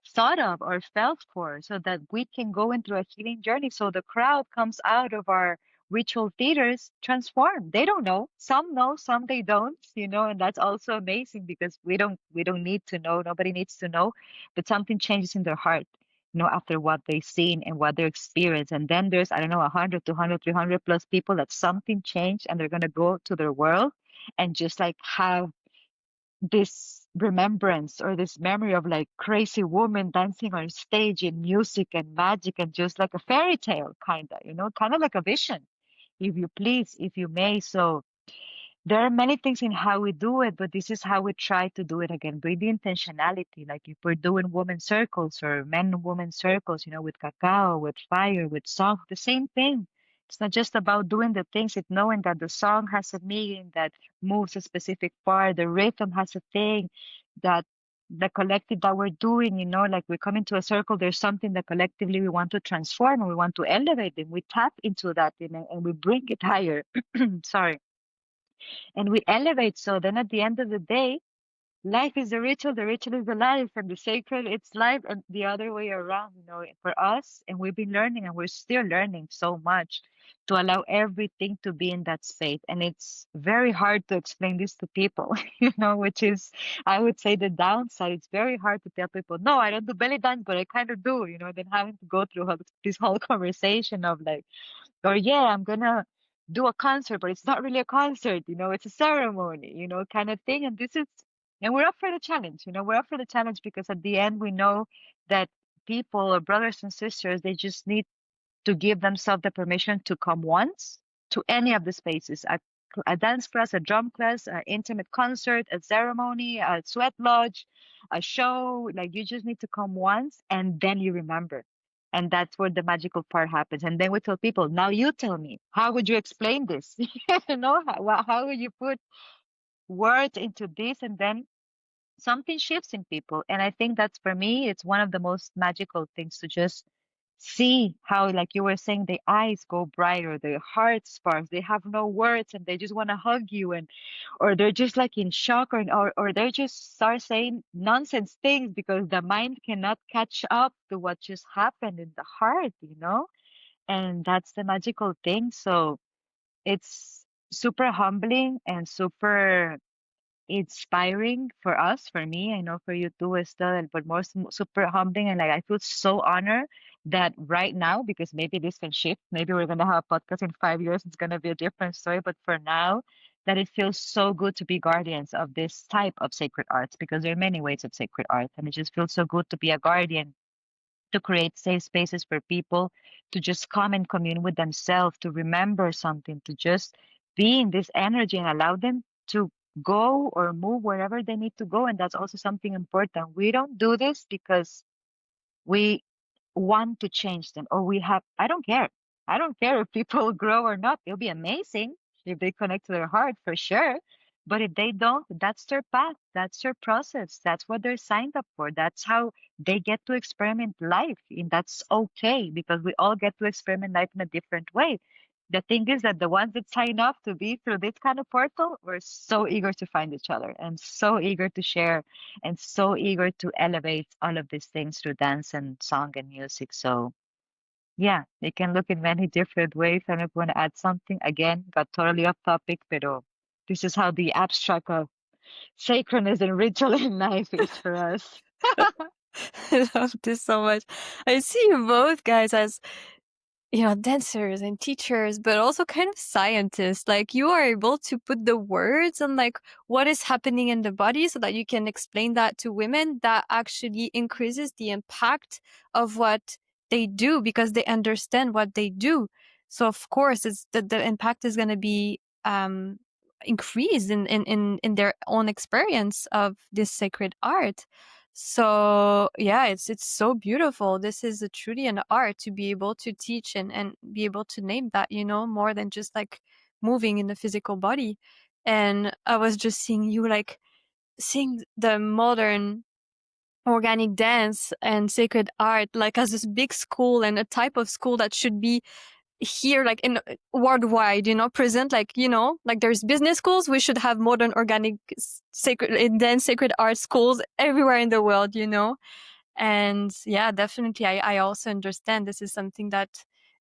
thought of or felt for, so that we can go into a healing journey. So the crowd comes out of our ritual theaters transformed. They don't know, some they don't, and that's also amazing, because we don't need to know. Nobody needs to know, but something changes in their heart, after what they've seen and what they experience. And then there's, I don't know, 100, 200, 300 plus people that something changed, and they're going to go to their world and just like have this remembrance or this memory of like crazy woman dancing on stage in music and magic, and just like a fairy tale, kind of like a vision, if you please, if you may. So there are many things in how we do it, but this is how we try to do it again. Bring the intentionality. Like if we're doing women circles or men and women circles, with cacao, with fire, with song, the same thing. It's not just about doing the things, it's knowing that the song has a meaning that moves a specific part, the rhythm has a thing, that the collective that we're doing, like we come into a circle, there's something that collectively we want to transform and we want to elevate, and we tap into that, and we bring it higher. Sorry, and we elevate. So then at the end of the day, life is the ritual is the life, and the sacred, it's life, and the other way around, for us. And we've been learning, and we're still learning so much to allow everything to be in that space. And it's very hard to explain this to people, which is, I would say, the downside. It's very hard to tell people, no, I don't do belly dance, but I kind of do, then having to go through this whole conversation of like, or yeah, I'm gonna do a concert, but it's not really a concert, it's a ceremony, kind of thing. And and we're up for the challenge, we're up for the challenge, because at the end we know that people or brothers and sisters, they just need to give themselves the permission to come once to any of the spaces. a dance class, a drum class, an intimate concert, a ceremony, a sweat lodge, a show. Like you just need to come once and then you remember. And that's where the magical part happens. And then we tell people, now you tell me, how would you explain this? You know, how would you put words into this? And then something shifts in people. And I think that's for me, it's one of the most magical things to just see how, like you were saying, the eyes go brighter, the heart sparks, they have no words and they just want to hug you and or they're just like in shock or they just start saying nonsense things because the mind cannot catch up to what just happened in the heart, you know? And that's the magical thing. So it's super humbling and super inspiring for us, for me. I know for you too, Estelle, but more super humbling. And like, I feel so honored that right now, because maybe this can shift. Maybe we're going to have a podcast in 5 years. It's going to be a different story. But for now, that it feels so good to be guardians of this type of sacred arts because there are many ways of sacred art. And it just feels so good to be a guardian, to create safe spaces for people to just come and commune with themselves, to remember something, to just be in this energy and allow them to go or move wherever they need to go. And that's also something important. We don't do this because we want to change them or we have, I don't care. I don't care if people grow or not. It'll be amazing if they connect to their heart for sure. But if they don't, that's their path. That's their process. That's what they're signed up for. That's how they get to experiment life. And that's okay because we all get to experiment life in a different way. The thing is that the ones that sign up to be through this kind of portal, we're so eager to find each other and so eager to share and so eager to elevate all of these things through dance and song and music. So yeah, it can look in many different ways. I don't know if you want to add something. Again, got totally off topic, but this is how the abstract of sacredness and ritual in life is for us. I love this so much. I see you both guys as, dancers and teachers, but also kind of scientists. Like you are able to put the words on like what is happening in the body so that you can explain that to women. That actually increases the impact of what they do because they understand what they do. So of course it's the impact is going to be, increased in their own experience of this sacred art. So yeah, it's so beautiful. This is truly an art to be able to teach and be able to name that, more than just like moving in the physical body. And I was just seeing you like seeing the modern organic dance and sacred art like as this big school and a type of school that should be here like in worldwide, present, like, like there's business schools, we should have modern organic sacred and then sacred art schools everywhere in the world, and yeah, definitely I also understand this is something that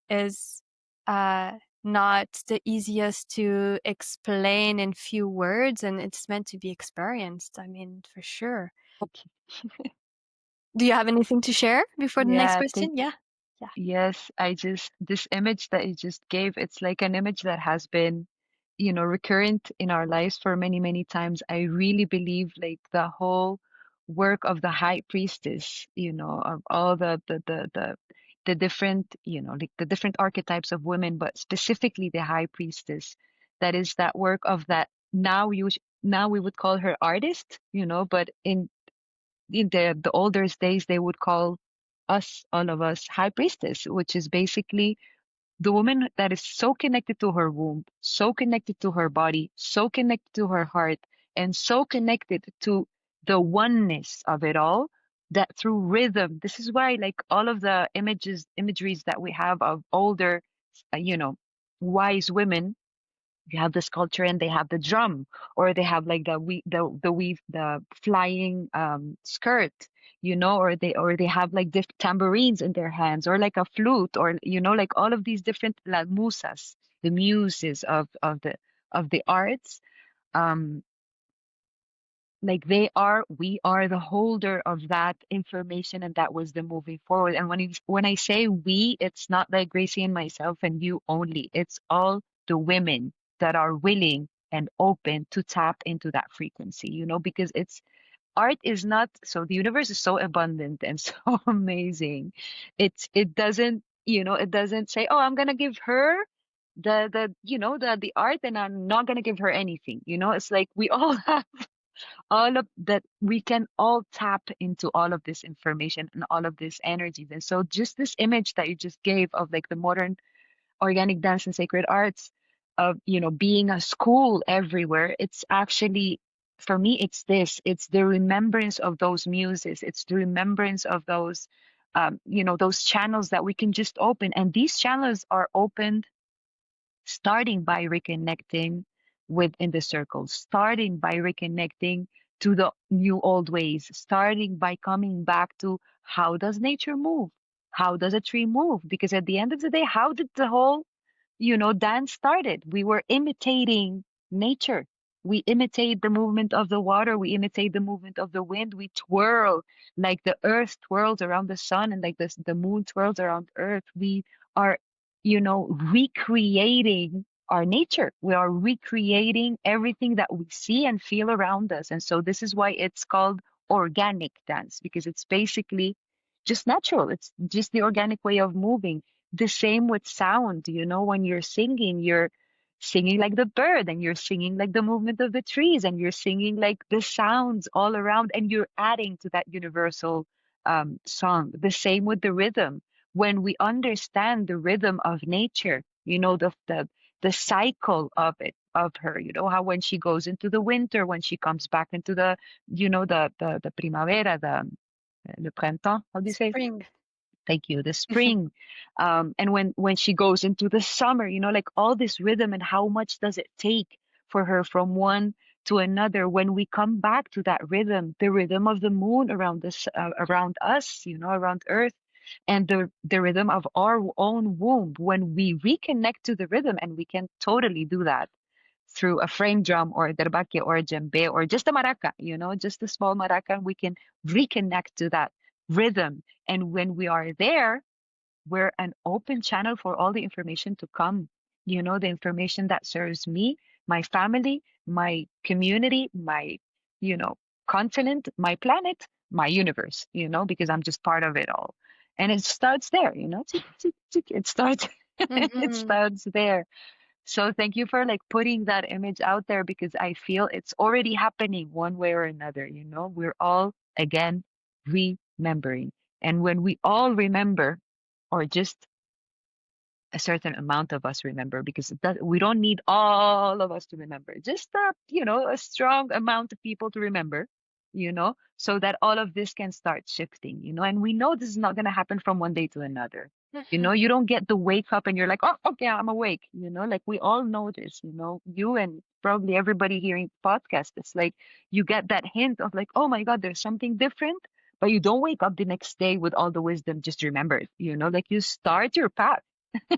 is not the easiest to explain in few words, and it's meant to be experienced, I mean, for sure. Okay. Do you have anything to share before the next Yeah, thank question? Yeah. Yeah. Yes, this image that you just gave, it's like an image that has been, recurrent in our lives for many, many times. I really believe like the whole work of the high priestess, of all the different, like the different archetypes of women, but specifically the high priestess, that is that work of that now we would call her artist, but in the older days they would call us, all of us, high priestess, which is basically the woman that is so connected to her womb, so connected to her body, so connected to her heart, and so connected to the oneness of it all, that through rhythm, this is why like all of the imageries that we have of older, wise women, you have the sculpture and they have the drum, or they have like the flying skirt, or they have like tambourines in their hands, or like a flute, or like all of these different la musas, the muses of the arts. um like we are the holder of that information and that wisdom moving forward. And when I say we, it's not like Gracie and myself and you only. It's all the women that are willing and open to tap into that frequency, because art is not, so the universe is so abundant and so amazing. It doesn't say, oh, I'm gonna give her the art, and I'm not gonna give her anything. It's like we all have all of that. We can all tap into all of this information and all of this energies. And so just this image that you just gave of like the modern organic dance and sacred arts of being a school everywhere, it's actually, for me, it's the remembrance of those muses, it's the remembrance of those channels that we can just open. And these channels are opened starting by reconnecting within the circle, starting by reconnecting to the new old ways, starting by coming back to how does nature move, how does a tree move, because at the end of the day, how did the whole dance started? We were imitating nature. We imitate the movement of the water. We imitate the movement of the wind. We twirl like the earth twirls around the sun, and like the moon twirls around earth. We are, recreating our nature. We are recreating everything that we see and feel around us. And so this is why it's called organic dance, because it's basically just natural. It's just the organic way of moving. The same with sound, when you're singing like the bird, and you're singing like the movement of the trees, and you're singing like the sounds all around, and you're adding to that universal song. The same with the rhythm. When we understand the rhythm of nature, the cycle of it, of her, how when she goes into the winter, when she comes back into the primavera, le printemps, how do you say? Spring. Thank you. The spring, and when she goes into the summer, like all this rhythm, and how much does it take for her from one to another? When we come back to that rhythm, the rhythm of the moon around this, around us, around Earth, and the rhythm of our own womb. When we reconnect to the rhythm, and we can totally do that through a frame drum or derbaque or a djembe or just a maraca, just a small maraca, we can reconnect to that rhythm. And when we are there, we're an open channel for all the information to come, the information that serves me, my family, my community, my, you know, continent, my planet, my universe, because I'm just part of it all. And it starts there, tick, tick, tick. It starts, it Mm-hmm. starts there. So thank you for like putting that image out there, because I feel it's already happening one way or another, We're all again remembering. And when we all remember, or just a certain amount of us remember, because we don't need all of us to remember, just a strong amount of people to remember, so that all of this can start shifting, and we know this is not going to happen from one day to another. You don't get the wake up and you're like, oh, okay, I'm awake, like we all know this, you and probably everybody hearing podcast, it's like you get that hint of like, oh my God, there's something different, but you don't wake up the next day with all the wisdom. Just remember it, like you start your path,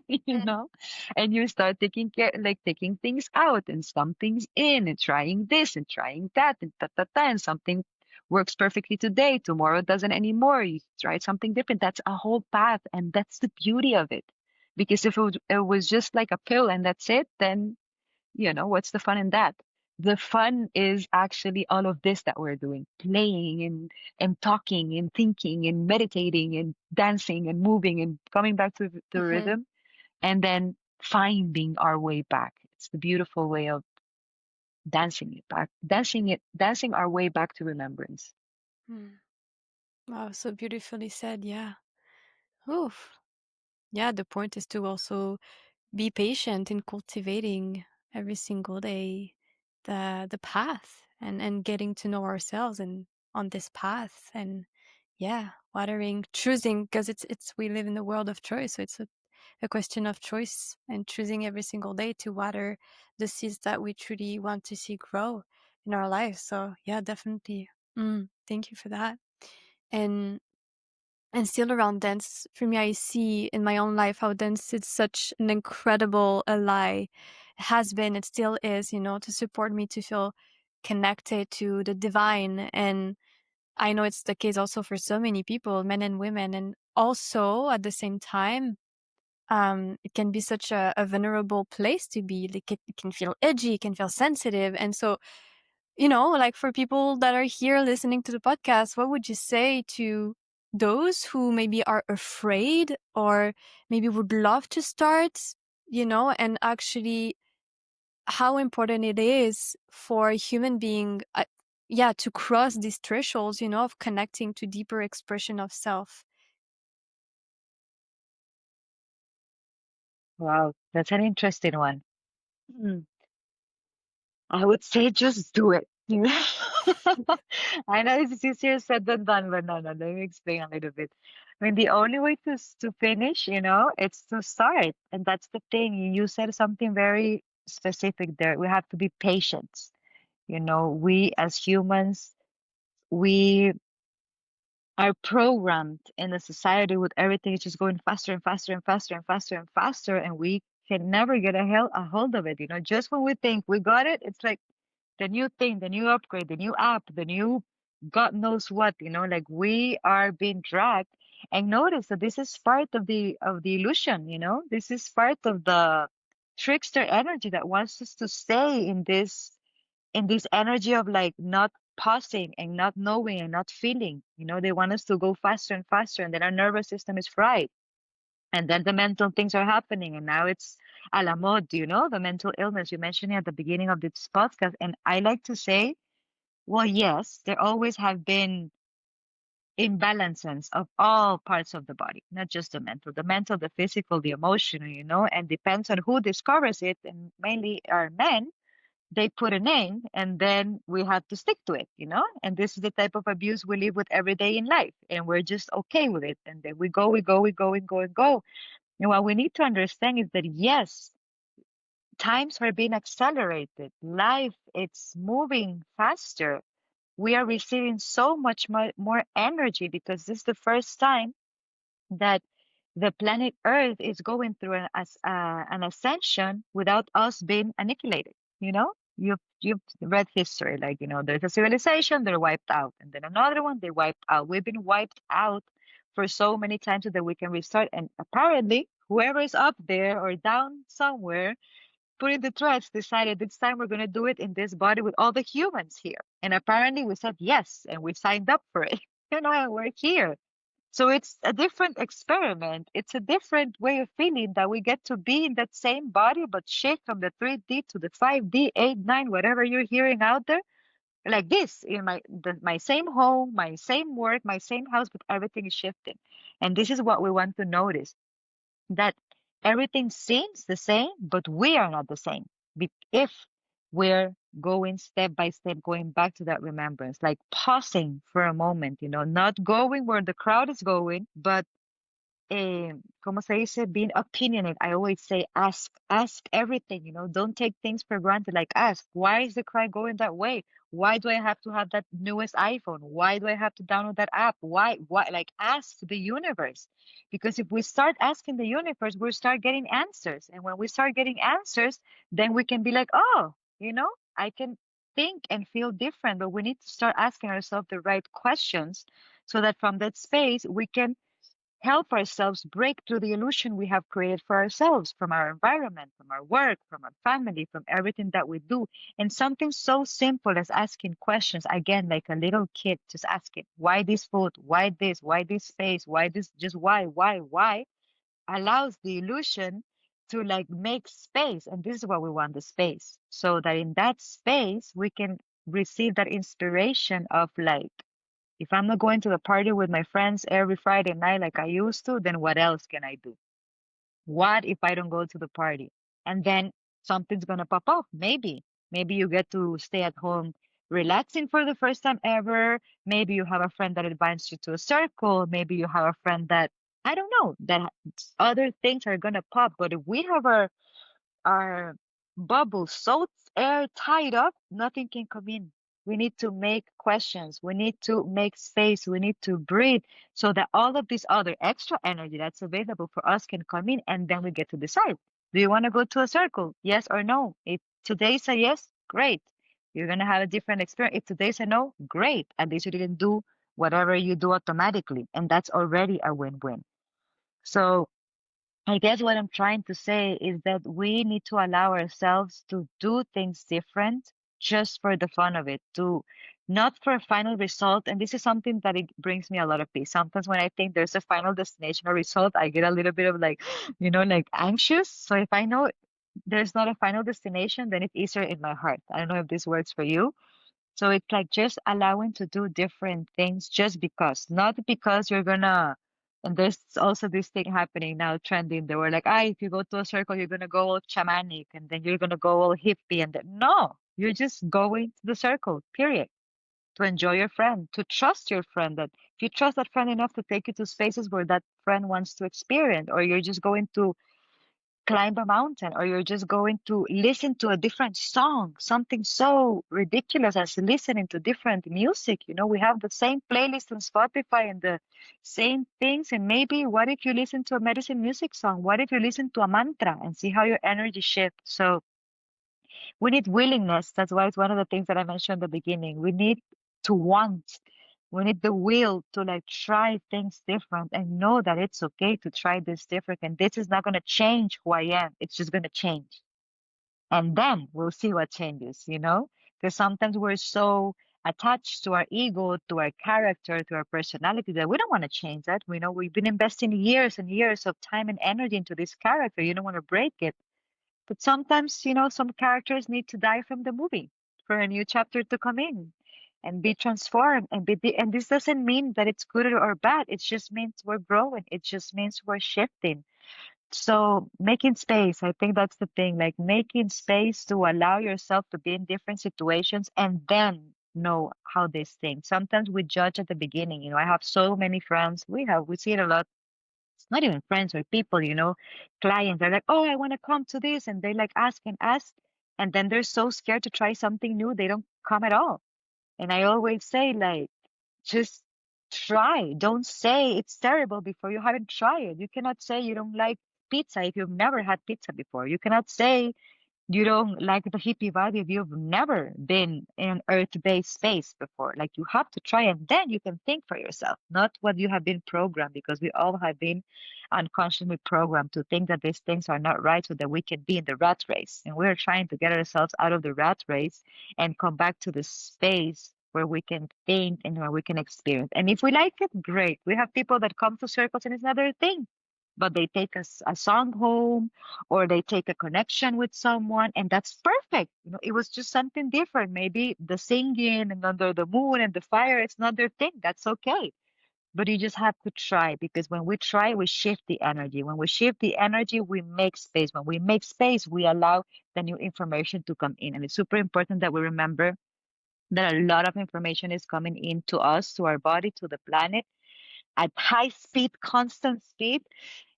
you know, and you start taking care, like taking things out and some things in, and trying this and trying that, and and something works perfectly today, tomorrow it doesn't anymore. You try something different. That's a whole path, and that's the beauty of it. Because if it was just like a pill and that's it, then what's the fun in that? The fun is actually all of this that we're doing, playing and talking and thinking and meditating and dancing and moving and coming back to the Mm-hmm. rhythm, and then finding our way back. It's the beautiful way of dancing our way back to remembrance. Mm. Wow, so beautifully said. Yeah. Oof. Yeah, the point is to also be patient in cultivating every single day the path, and getting to know ourselves and on this path, and yeah, watering, choosing, because it's we live in the world of choice, so it's a question of choice and choosing every single day to water the seeds that we truly want to see grow in our lives. So yeah, definitely. Thank you for that. And still around dance, for me, I see in my own life how dance is such an incredible ally. It has been, it still is, to support me to feel connected to the divine. And I know it's the case also for so many people, men and women. And also at the same time, it can be such a vulnerable place to be. Like it can feel edgy, it can feel sensitive. And so, like for people that are here listening to the podcast, what would you say to those who maybe are afraid or maybe would love to start, and actually how important it is for a human being, to cross these thresholds, of connecting to deeper expression of self. Wow, that's an interesting one. Hmm. I would say just do it. I know it's easier said than done, but no, let me explain a little bit. I mean, the only way to finish, it's to start. And that's the thing. You said something very specific there. We have to be patient. We as humans, we are programmed in a society with everything just going faster and faster and faster and faster and faster, and we can never get a hold of it. Just when we think we got it, it's like the new thing, the new upgrade, the new app, the new God knows what, like we are being dragged. And notice that this is part of the illusion, this is part of the trickster energy that wants us to stay in this energy of like not pausing and not knowing and not feeling. They want us to go faster and faster, and then our nervous system is fried. And then the mental things are happening, and now it's a la mode, the mental illness you mentioned at the beginning of this podcast. And I like to say, well, yes, there always have been imbalances of all parts of the body, not just the mental, the physical, the emotional, and depends on who discovers it. And mainly are men. They put a name, and then we have to stick to it. And this is the type of abuse we live with every day in life, and we're just okay with it. And then we go, and go and go. And what we need to understand is that yes, times are being accelerated. Life, it's moving faster. We are receiving so much more energy because this is the first time that the planet Earth is going through an ascension without us being annihilated. You've read history, like there's a civilization, they're wiped out, and then another one, they wiped out. We've been wiped out for so many times so that we can restart. And apparently, whoever is up there or down somewhere putting the threads decided this time we're going to do it in this body with all the humans here. And apparently, we said yes, and we signed up for it. And we're here. So it's a different experiment. It's a different way of feeling that we get to be in that same body, but shift from the 3D to the 5D, 8, 9, whatever you're hearing out there, like this in my same home, my same work, my same house, but everything is shifting. And this is what we want to notice, that everything seems the same, but we are not the same. If we're going step by step, going back to that remembrance, like pausing for a moment, not going where the crowd is going, but ¿cómo se dice? Being opinionated. I always say ask everything, don't take things for granted. Like ask, why is the crowd going that way? Why do I have to have that newest iPhone? Why do I have to download that app? Why? Like ask the universe. Because if we start asking the universe, we'll start getting answers. And when we start getting answers, then we can be like, oh, I can think and feel different, but we need to start asking ourselves the right questions so that from that space we can help ourselves break through the illusion we have created for ourselves from our environment, from our work, from our family, from everything that we do. And something so simple as asking questions, again, like a little kid, just asking, why this food? Why this space? Why this? Just why? Allows the illusion to like make space. And this is what we want, the space. So that in that space, we can receive that inspiration of like, if I'm not going to the party with my friends every Friday night like I used to, then what else can I do? What if I don't go to the party? And then something's gonna pop up. Maybe. Maybe you get to stay at home relaxing for the first time ever. Maybe you have a friend that invites you to a circle. Maybe you have a friend that, I don't know, that other things are gonna pop. But if we have our bubble so air tied up, nothing can come in. We need to make questions. We need to make space. We need to breathe so that all of this other extra energy that's available for us can come in, and then we get to decide. Do you want to go to a circle? Yes or no? If today's a yes, great. You're going to have a different experience. If today's a no, great. At least you didn't do whatever you do automatically. And that's already a win-win. So I guess what I'm trying to say is that we need to allow ourselves to do things different just for the fun of it, to not for a final result. And this is something that it brings me a lot of peace. Sometimes when I think there's a final destination or result, I get a little bit of like, like anxious. So if I know there's not a final destination, then it's easier in my heart. I don't know if this works for you. So it's like just allowing to do different things just because, not because you're gonna. And there's also this thing happening now, trending. They were like, if you go to a circle, you're gonna go all shamanic, and then you're gonna go all hippie, and then no, you're just going to the circle, period. To enjoy your friend, to trust your friend. That if you trust that friend enough to take you to spaces where that friend wants to experience, or you're just going to climb a mountain, or you're just going to listen to a different song, something so ridiculous as listening to different music. We have the same playlist on Spotify and the same things. And maybe what if you listen to a medicine music song? What if you listen to a mantra and see how your energy shifts? So we need willingness. That's why it's one of the things that I mentioned at the beginning. We need to want. We need the will to like try things different and know that it's okay to try this different. And this is not going to change who I am. It's just going to change. And then we'll see what changes. Because sometimes we're so attached to our ego, to our character, to our personality that we don't want to change that. We know we've been investing years and years of time and energy into this character. You don't want to break it. But sometimes, some characters need to die from the movie for a new chapter to come in and be transformed and this doesn't mean that it's good or bad. It just means we're growing. It just means we're shifting. So making space, I think that's the thing, like making space to allow yourself to be in different situations and then know how this thing. Sometimes we judge at the beginning. I have so many friends. We see it a lot, it's not even friends or people, clients are like, oh, I want to come to this. And they like ask and ask. And then they're so scared to try something new, they don't come at all. And I always say, like, just try. Don't say it's terrible before you haven't tried it. You cannot say you don't like pizza if you've never had pizza before. You cannot say you don't like the hippie vibe if you've never been in an earth-based space before. Like you have to try and then you can think for yourself, not what you have been programmed, because we all have been unconsciously programmed to think that these things are not right so that we can be in the rat race. And we're trying to get ourselves out of the rat race and come back to the space where we can think and where we can experience. And if we like it, great. We have people that come to circles and it's another thing, but they take a song home or they take a connection with someone, and that's perfect. It was just something different. Maybe the singing and under the moon and the fire, it's not their thing. That's okay. But you just have to try, because when we try, we shift the energy. When we shift the energy, we make space. When we make space, we allow the new information to come in. And it's super important that we remember that a lot of information is coming into us, to our body, to the planet at high speed, constant speed.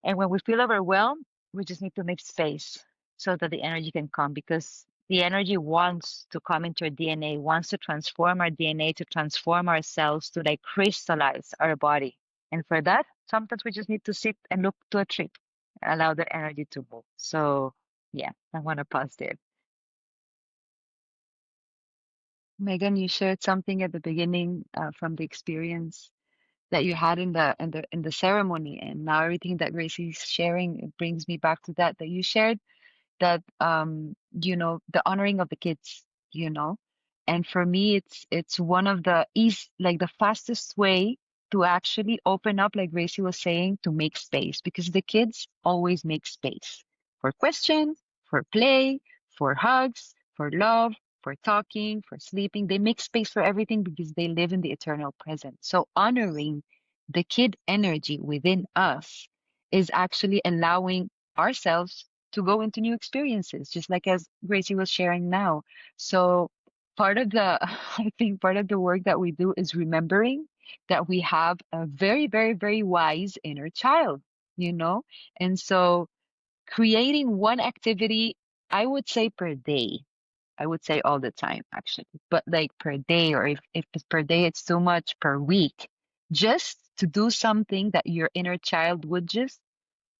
And when we feel overwhelmed, we just need to make space so that the energy can come, because the energy wants to come into our DNA, wants to transform our DNA, to transform our cells, to like crystallize our body. And for that, sometimes we just need to sit and look to a tree and allow the energy to move. So yeah, I want to pause there. Megan, you shared something at the beginning from the experience that you had in the ceremony, and now everything that Gracie's sharing, it brings me back to that you shared, that the honoring of the kids. And for me, it's one of the east like the fastest way to actually open up, like Gracie was saying, to make space, because the kids always make space for questions, for play, for hugs, for love, for talking, for sleeping. They make space for everything because they live in the eternal present. So honoring the kid energy within us is actually allowing ourselves to go into new experiences, just like as Gracie was sharing now. So part of the, I think part of the work that we do is remembering that we have a very, very, very wise inner child, you know? And so creating one activity, I would say per day. I would say all the time, actually, but like per day, or if it's per day, it's too much, per week, just to do something that your inner child would just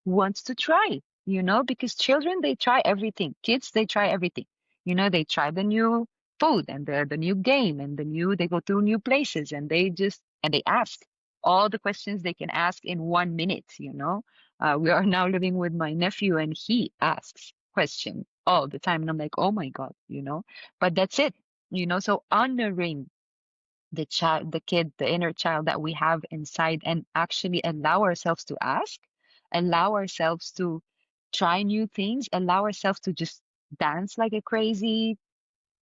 wants to try, because children, they try everything. Kids, they try everything. They try the new food and the new game and they go to new places, and they ask all the questions they can ask in 1 minute. We are now living with my nephew, and he asks questions all the time. And I'm like, oh my God. But that's it. So honoring the child, the kid, the inner child that we have inside, and actually allow ourselves to ask, allow ourselves to try new things, allow ourselves to just dance like a crazy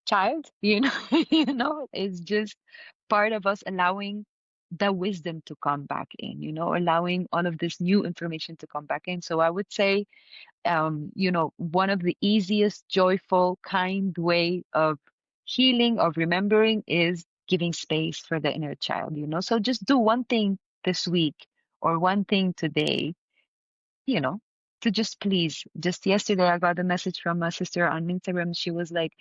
child, it's just part of us allowing the wisdom to come back in, allowing all of this new information to come back in. So I would say, one of the easiest, joyful, kind way of healing, of remembering, is giving space for the inner child. So just do one thing this week or one thing today, you know, to just please. Just yesterday, I got a message from my sister on Instagram. She was like,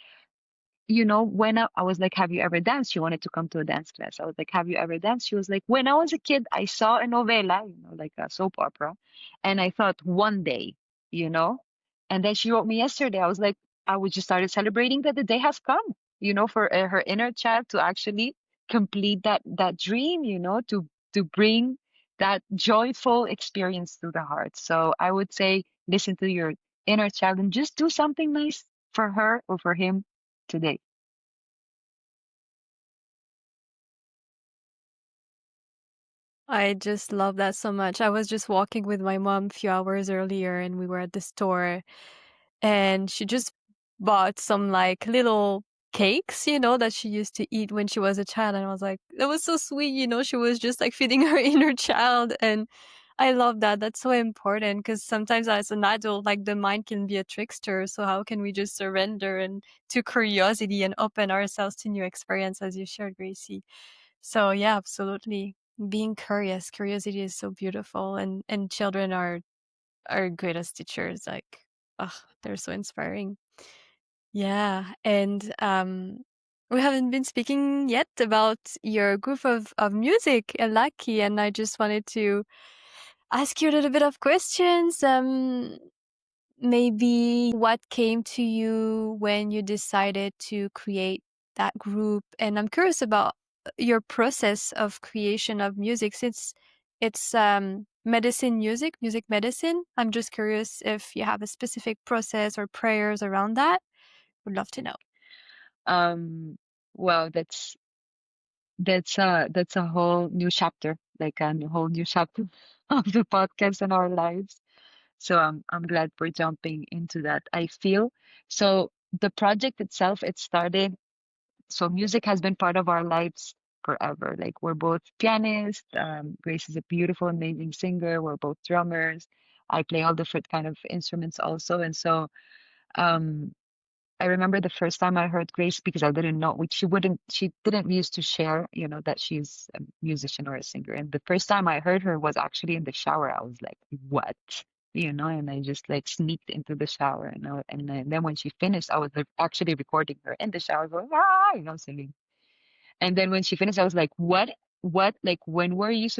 when I was like, have you ever danced? She wanted to come to a dance class. I was like, have you ever danced? She was like, when I was a kid, I saw a novela, like a soap opera. And I thought one day, you know, and then she wrote me yesterday. I was like, I would just started celebrating that the day has come, for her inner child to actually complete that dream, to bring that joyful experience to the heart. So I would say, listen to your inner child and just do something nice for her or for him today. I just love that so much. I was just walking with my mom a few hours earlier and we were at the store and she just bought some like little cakes, that she used to eat when she was a child. And I was like, that was so sweet, she was just like feeding her inner child. And I love that. That's so important because sometimes as an adult, like the mind can be a trickster. So how can we just surrender and to curiosity and open ourselves to new experience, as you shared, Gracie? So yeah, absolutely. Being curious, curiosity is so beautiful, and children are our greatest teachers. Like, oh, they're so inspiring. Yeah, and we haven't been speaking yet about your group of music, Lucky, and I just wanted to ask you a little bit of questions. Maybe what came to you when you decided to create that group? And I'm curious about your process of creation of music, since it's medicine music medicine. I'm just curious if you have a specific process or prayers around that. Would love to know. Um, well, that's a whole new chapter, like whole new chapter of the podcast in our lives. So I'm glad we're jumping into that. I feel so the project itself, it started. So music has been part of our lives forever. Like we're both pianists. Grace is a beautiful, amazing singer. We're both drummers. I play all different kind of instruments also, and so um I remember the first time I heard Grace, because I didn't know, which she didn't used to share, that she's a musician or a singer. And the first time I heard her was actually in the shower. I was like, what? And I just like sneaked into the shower, and then when she finished, I was like, actually recording her in the shower going, singing. And then when she finished, I was like, what, like, when were you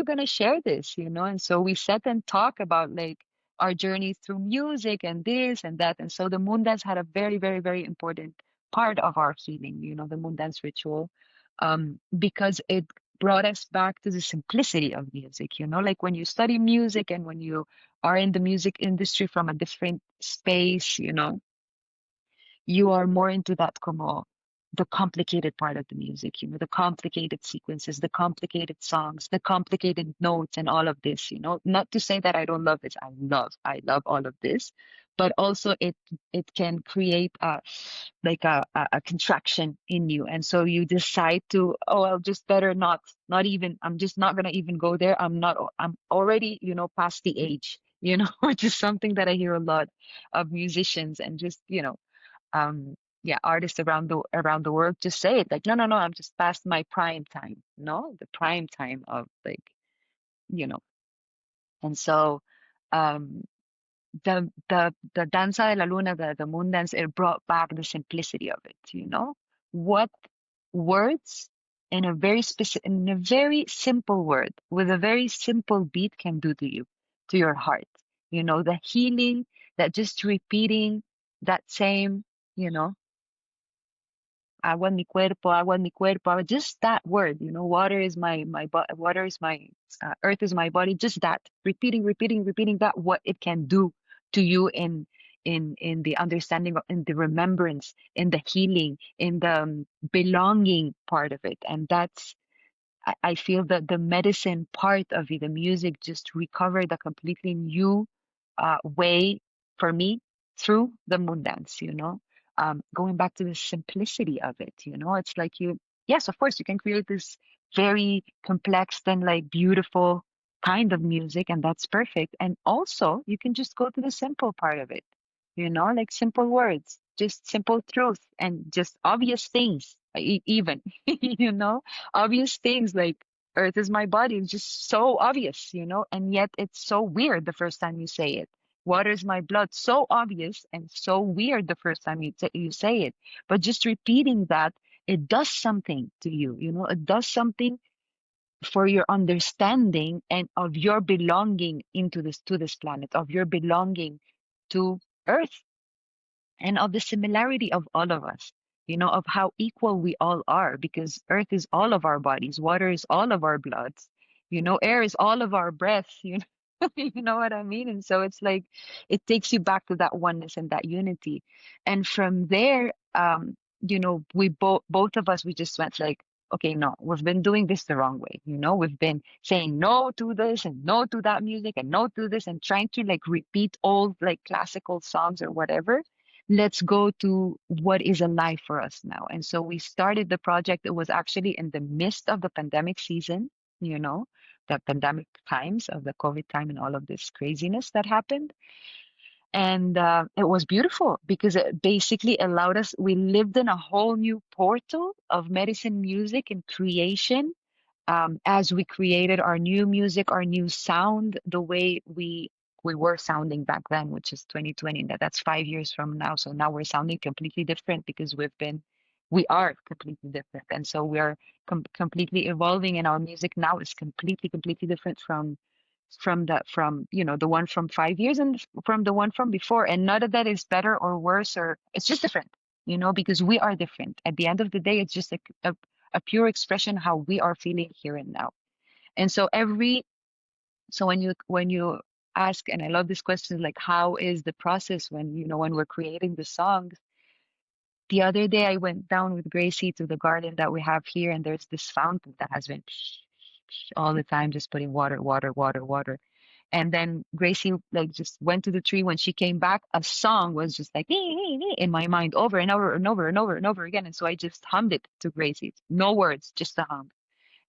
going to share this, and so we sat and talked about like our journey through music and this and that. And so the moon dance had a very, very, very important part of our healing, the moon dance ritual, because it brought us back to the simplicity of music. Like when you study music and when you are in the music industry from a different space, you are more into that como the complicated part of the music, the complicated sequences, the complicated songs, the complicated notes, and all of this. Not to say that I don't love this. I love all of this, but also it can create a contraction in you, and so you decide to, oh, I'll just better not even. I'm just not gonna even go there. I'm already past the age. Which is something that I hear a lot of musicians and just yeah, artists around the world just say it like, no, I'm just past my prime time. No, the prime time of like, you know. And so um the danza de la luna, the moon dance, it brought back the simplicity of it. What words in a very simple word with a very simple beat can do to you, to your heart. The healing, that just repeating that same, you know agua en mi cuerpo, just that word, water is water is my, earth is my body, just that, repeating that, what it can do to you in the understanding, in the remembrance, in the healing, in the belonging part of it. And that's, I feel that the medicine part of it, the music, just recovered a completely new way for me through the moon dance, going back to the simplicity of it, it's like yes, of course, you can create this very complex and like beautiful kind of music, and that's perfect. And also, you can just go to the simple part of it, like simple words, just simple truth, and just obvious things, even, obvious things like Earth is my body. It's just so obvious, and yet it's so weird the first time you say it. Water is my blood. So obvious and so weird the first time you say it. But just repeating that, it does something to you, it does something for your understanding and of your belonging to this planet, of your belonging to Earth, and of the similarity of all of us, of how equal we all are, because Earth is all of our bodies, water is all of our bloods, air is all of our breath, you know what I mean? And so it's like it takes you back to that oneness and that unity. And from there, we both of us, we just went like, okay, no, we've been doing this the wrong way. We've been saying no to this and no to that music and no to this and trying to like repeat old like classical songs or whatever. Let's go to what is alive for us now. And so we started the project. It was actually in the midst of the pandemic season, the pandemic times of the COVID time and all of this craziness that happened. And it was beautiful because it basically allowed us, we lived in a whole new portal of medicine, music, and creation, as we created our new music, our new sound, the way we were sounding back then, which is 2020. That's 5 years from now. So now we're sounding completely different because we are completely different, and so we are completely evolving. And our music now is completely different from the one from 5 years and from the one from before. And none of that is better or worse, or it's just different, because we are different. At the end of the day, it's just a pure expression how we are feeling here and now. And so when you ask, and I love this question, like how is the process when we're creating the songs. The other day I went down with Gracie to the garden that we have here, and there's this fountain that has been all the time just putting water, water, water, water. And then Gracie like just went to the tree. When she came back, a song was just like in my mind over and over and over and over and over again. And so I just hummed it to Gracie. No words, just a hum.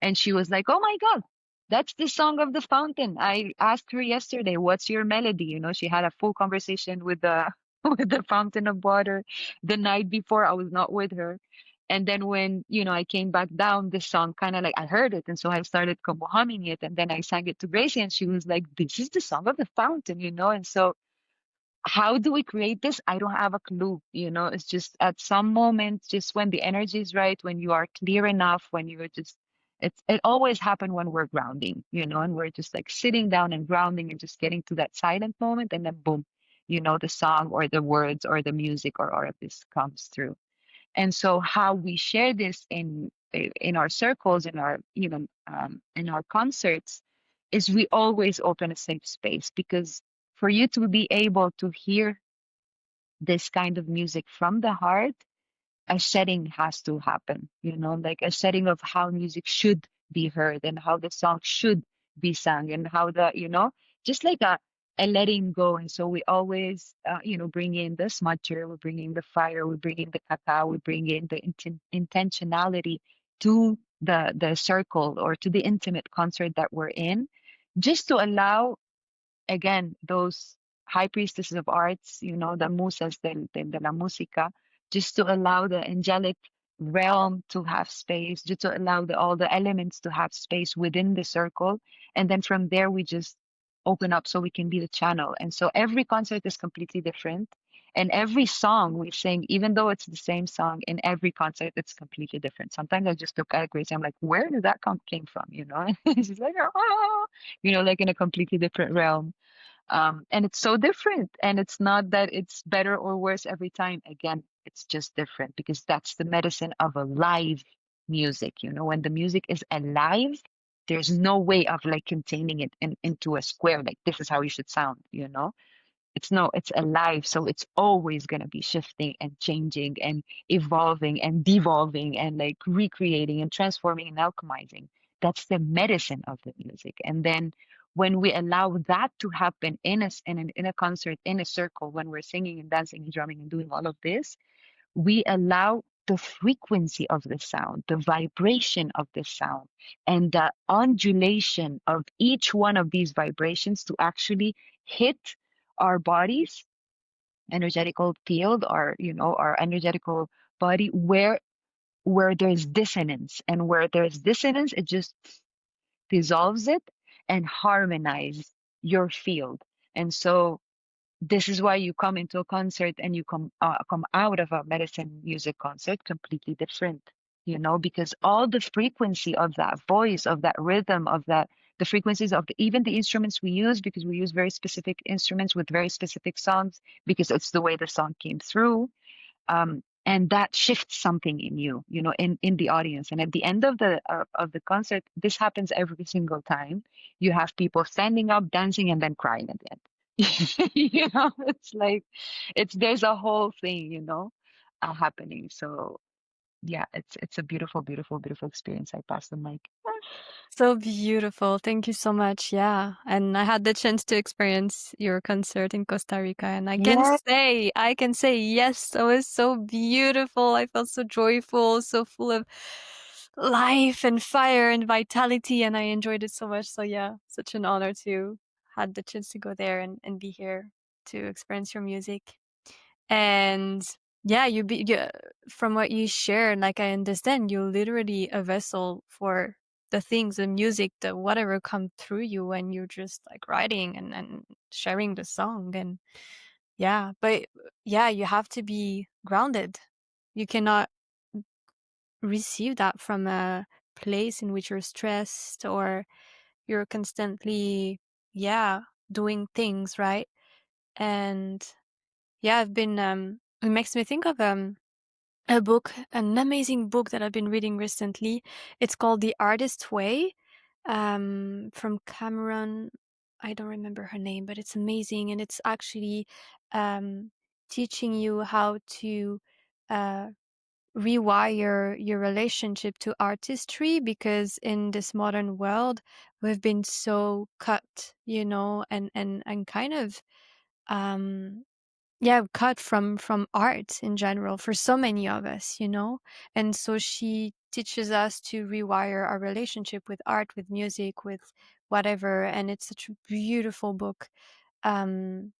And she was like, "Oh my God, that's the song of the fountain. I asked her yesterday, what's your melody?" She had a full conversation with the with the fountain of water the night before. I was not with her. And then when, I came back down, this song kind of like I heard it. And so I started como humming it. And then I sang it to Gracie, and she was like, "This is the song of the fountain." And so how do we create this? I don't have a clue. It's just at some moment, just when the energy is right, when you are clear enough, when you're just, it always happens when we're grounding, and we're just like sitting down and grounding and just getting to that silent moment. And then boom, the song or the words or the music or all of this comes through. And so how we share this in our circles, in our concerts, is we always open a safe space, because for you to be able to hear this kind of music from the heart, a setting has to happen, like a setting of how music should be heard and how the song should be sung and how just like a letting go. And so we always, bring in the smudger, we bring in the fire, we bring in the cacao, we bring in the intentionality to the circle or to the intimate concert that we're in, just to allow, again, those high priestesses of arts, the musas de la música, just to allow the angelic realm to have space, just to allow all the elements to have space within the circle. And then from there, we just open up so we can be the channel. And so every concert is completely different. And every song we sing, even though it's the same song, in every concert, it's completely different. Sometimes I just look at Gracie, I'm like, where did that came from? And she's like, oh, like in a completely different realm. And it's so different. And it's not that it's better or worse every time. Again, it's just different, because that's the medicine of a live music. When the music is alive, there's no way of like containing it into a square, like this is how you should sound. it's alive. So it's always going to be shifting and changing and evolving and devolving and like recreating and transforming and alchemizing. That's the medicine of the music. And then when we allow that to happen in a concert, in a circle, when we're singing and dancing and drumming and doing all of this, we allow the frequency of the sound, the vibration of the sound, and the undulation of each one of these vibrations to actually hit our bodies, energetical field, our energetical body, where there's dissonance. And where there's dissonance, it just dissolves it and harmonize your field. And so this is why you come into a concert and you come out of a medicine music concert completely different, because all the frequency of that voice, of that rhythm, of that the frequencies of even the instruments we use, because we use very specific instruments with very specific songs, because it's the way the song came through, and that shifts something in you, in the audience. And at the end of the concert, this happens every single time. You have people standing up, dancing, and then crying at the end. It's like there's a whole thing, happening. So yeah, it's a beautiful, beautiful, beautiful experience. I pass the mic. So beautiful. Thank you so much. Yeah. And I had the chance to experience your concert in Costa Rica, and Yeah, I can say, yes, it was so beautiful. I felt so joyful, so full of life and fire and vitality, and I enjoyed it so much. So yeah, such an honor to had the chance to go there and be here to experience your music. And yeah, from what you shared, like I understand you're literally a vessel for the things, the music, the whatever come through you when you're just like writing and sharing the song. And yeah, but yeah, you have to be grounded. You cannot receive that from a place in which you're stressed or you're constantly, yeah, doing things, right? And yeah, it makes me think of a book, an amazing book that I've been reading recently. It's called The Artist's Way, from Cameron. I don't remember her name, but it's amazing, and it's actually um, teaching you how to uh, rewire your relationship to artistry, because in this modern world, we've been so cut, and kind of um, yeah, cut from art in general for so many of us, and so she teaches us to rewire our relationship with art, with music, with whatever, and it's such a beautiful book. um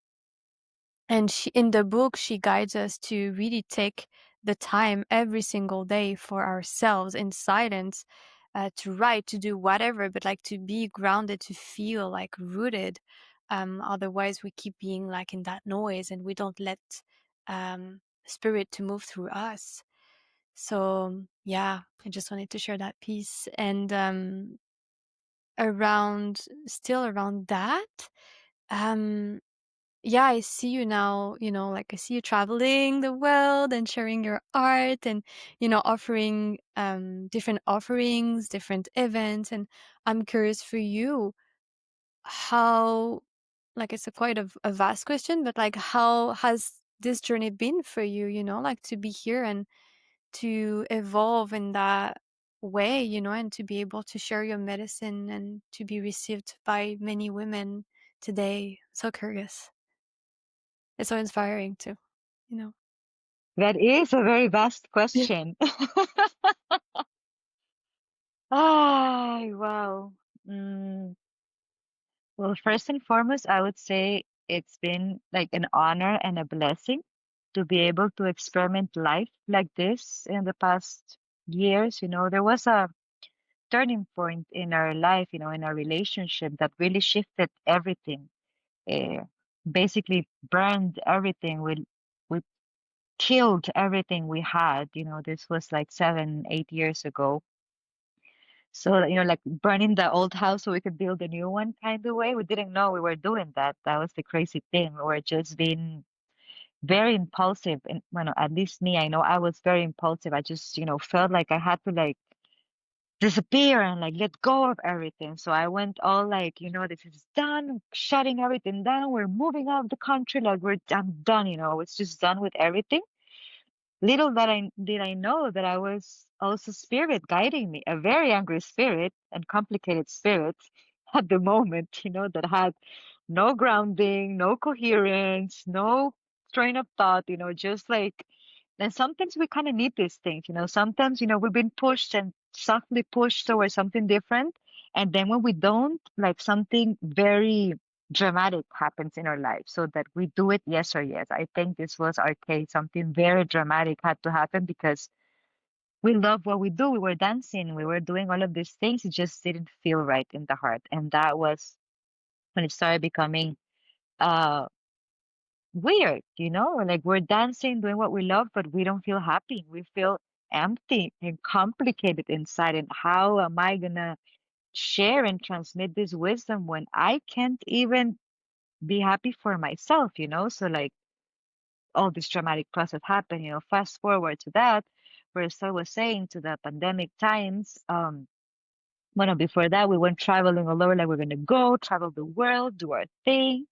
and in the book, she guides us to really take the time every single day for ourselves in silence, to write, to do whatever, but like to be grounded, to feel like rooted. Otherwise, we keep being like in that noise and we don't let spirit to move through us. So, yeah, I just wanted to share that piece. And still around that, um, yeah, I see you now, like I see you traveling the world and sharing your art and, offering different offerings, different events. And I'm curious for you, how, like it's quite a vast question, but like how has this journey been for you, like to be here and to evolve in that way, and to be able to share your medicine and to be received by many women today. So curious. It's so inspiring too, you know. That is a very vast Yeah. question. Ah, wow. Mm, well, first and foremost, I would say it's been like an honor and a blessing to be able to experiment life like this in the past years. There was a turning point in our life, in our relationship that really shifted everything. Uh, Basically burned everything. We killed everything we had. This was like 7, 8 years ago. So, like burning the old house so we could build a new one kind of way. We didn't know we were doing that. That was the crazy thing. We were just being very impulsive. And, at least me, I know I was very impulsive. I just, felt like I had to like disappear and like let go of everything. So I went all like, this is done, shutting everything down. We're moving out of the country. Like I'm done, I was just done with everything. Little that I did I know that I was also spirit guiding me, a very angry spirit and complicated spirit at the moment, that had no grounding, no coherence, no train of thought, just like, and sometimes we kind of need these things, sometimes, we've been pushed and softly pushed towards something different. And then when we don't, like something very dramatic happens in our life so that we do it yes or yes. I think this was our case. Something very dramatic had to happen because we love what we do. We were dancing, we were doing all of these things. It just didn't feel right in the heart. And that was when it started becoming uh weird, like we're dancing, doing what we love, but we don't feel happy. We feel empty and complicated inside. And how am I gonna share and transmit this wisdom when I can't even be happy for myself, So like all this dramatic process happened, fast forward to that, where Estelle was saying to the pandemic times, well, no, before that, we went traveling all over, like we're gonna go travel the world, do our thing.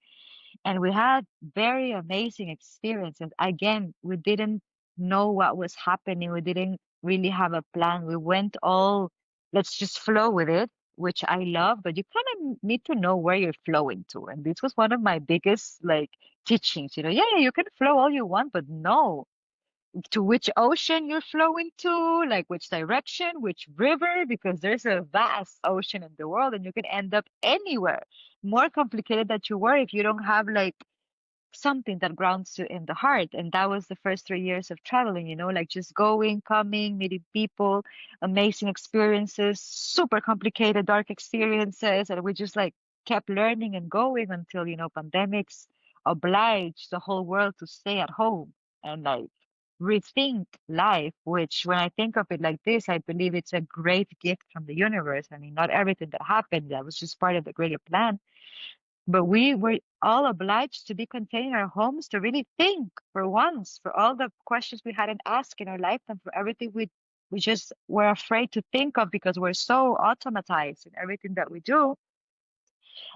And we had very amazing experiences. Again, we didn't know what was happening. We didn't really have a plan. We went all, let's just flow with it, which I love, but you kind of need to know where you're flowing to. And this was one of my biggest like teachings, yeah, you can flow all you want, but no, to which ocean you're flowing to, like which direction, which river, because there's a vast ocean in the world and you can end up anywhere. More complicated than you were if you don't have like something that grounds you in the heart. And that was the first 3 years of traveling, like just going, coming, meeting people, amazing experiences, super complicated, dark experiences. And we just like kept learning and going until, pandemics obliged the whole world to stay at home and like rethink life, which when I think of it like this, I believe it's a great gift from the universe. I mean, not everything that happened, that was just part of the greater plan, but we were all obliged to be contained in our homes to really think for once, for all the questions we hadn't asked in our lifetime, for everything we just were afraid to think of because we're so automatized in everything that we do.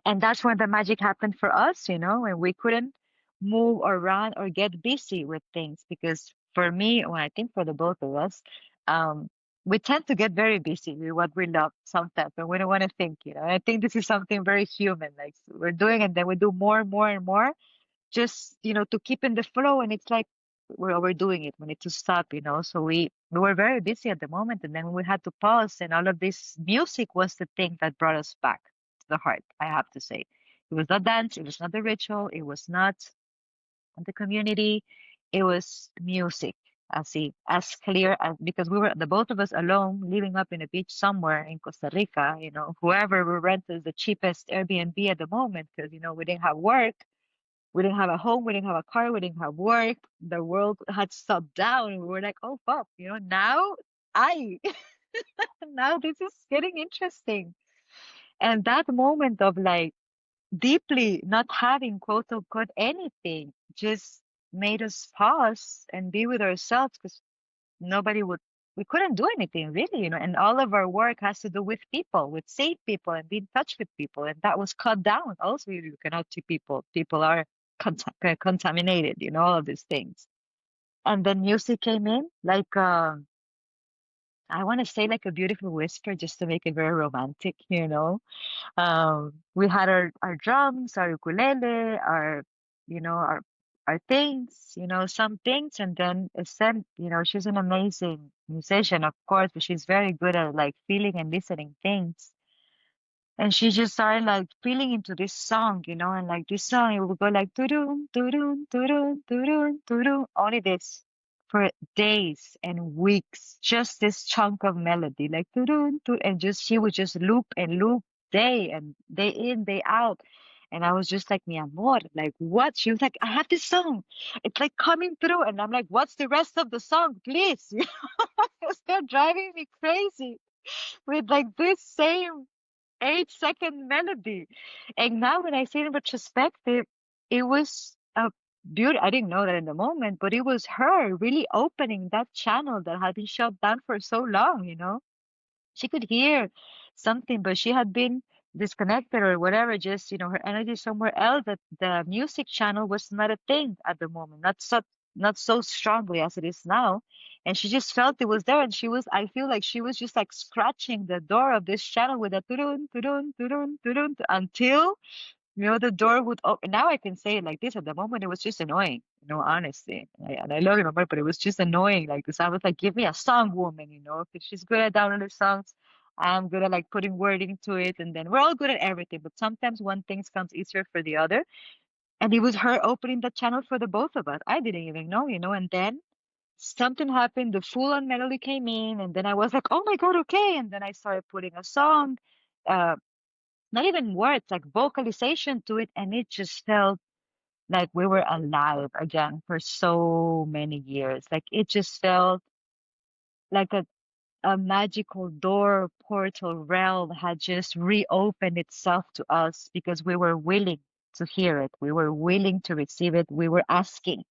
And that's when the magic happened for us, and we couldn't move or run or get busy with things. Because for me, well, I think for the both of us, we tend to get very busy with what we love sometimes, but we don't want to think, And I think this is something very human. Like we're doing, and then we do more and more and more, just to keep in the flow. And it's like we're overdoing it. We need to stop, So we were very busy at the moment, and then we had to pause. And all of this music was the thing that brought us back to the heart. I have to say, it was not dance, it was not the ritual, it was not the community, it was music. As clear as, because we were the both of us alone, living up in a beach somewhere in Costa Rica. Whoever we rented the cheapest Airbnb at the moment, because we didn't have work, we didn't have a home, we didn't have a car, we didn't have work. The world had stopped down. And we were like, oh, fuck, now I, now this is getting interesting. And that moment of like deeply not having quote unquote anything just made us pause and be with ourselves because nobody would, we couldn't do anything really, and all of our work has to do with people, with safe people and be in touch with people. And that was cut down. Also, you cannot see people. People are contaminated, all of these things. And then music came in like, I want to say like a beautiful whisper just to make it very romantic, We had our drums, our ukulele, our, our things, some things. And then Estelle, she's an amazing musician, of course, but she's very good at like feeling and listening things. And she just started like feeling into this song, and like this song, it would go like doo-doo, doo-doo, doo-doo, doo-doo, doo-doo, only this for days and weeks, just this chunk of melody, like doo-doo, doo, and just she would just loop and loop day and day in, day out. And I was just like, mi amor, like what? She was like, I have this song. It's like coming through. And I'm like, what's the rest of the song, please? They're driving me crazy with like this same 8-second melody. And now when I see it in retrospective, it was a beauty. I didn't know that in the moment, but it was her really opening that channel that had been shut down for so long, she could hear something, but she had been disconnected or whatever, just, her energy somewhere else, that the music channel was not a thing at the moment, not so strongly as it is now. And she just felt it was there. And I feel like she was just like scratching the door of this channel with a turun, turun, turun, turun, until the door would open. Now I can say it like this. At the moment, it was just annoying, honestly. And I love your mom, but it was just annoying. Like, because I was like, give me a song, woman, because she's good at downloading songs. I'm good at like putting word into it. And then we're all good at everything. But sometimes one thing comes easier for the other. And it was her opening the channel for the both of us. I didn't even know, and then something happened. The full on melody came in. And then I was like, oh my God, okay. And then I started putting a song. Uh, not even words, like vocalization to it. And it just felt like we were alive again for so many years. Like it just felt like a magical door, portal, realm had just reopened itself to us because we were willing to hear it. We were willing to receive it. We were asking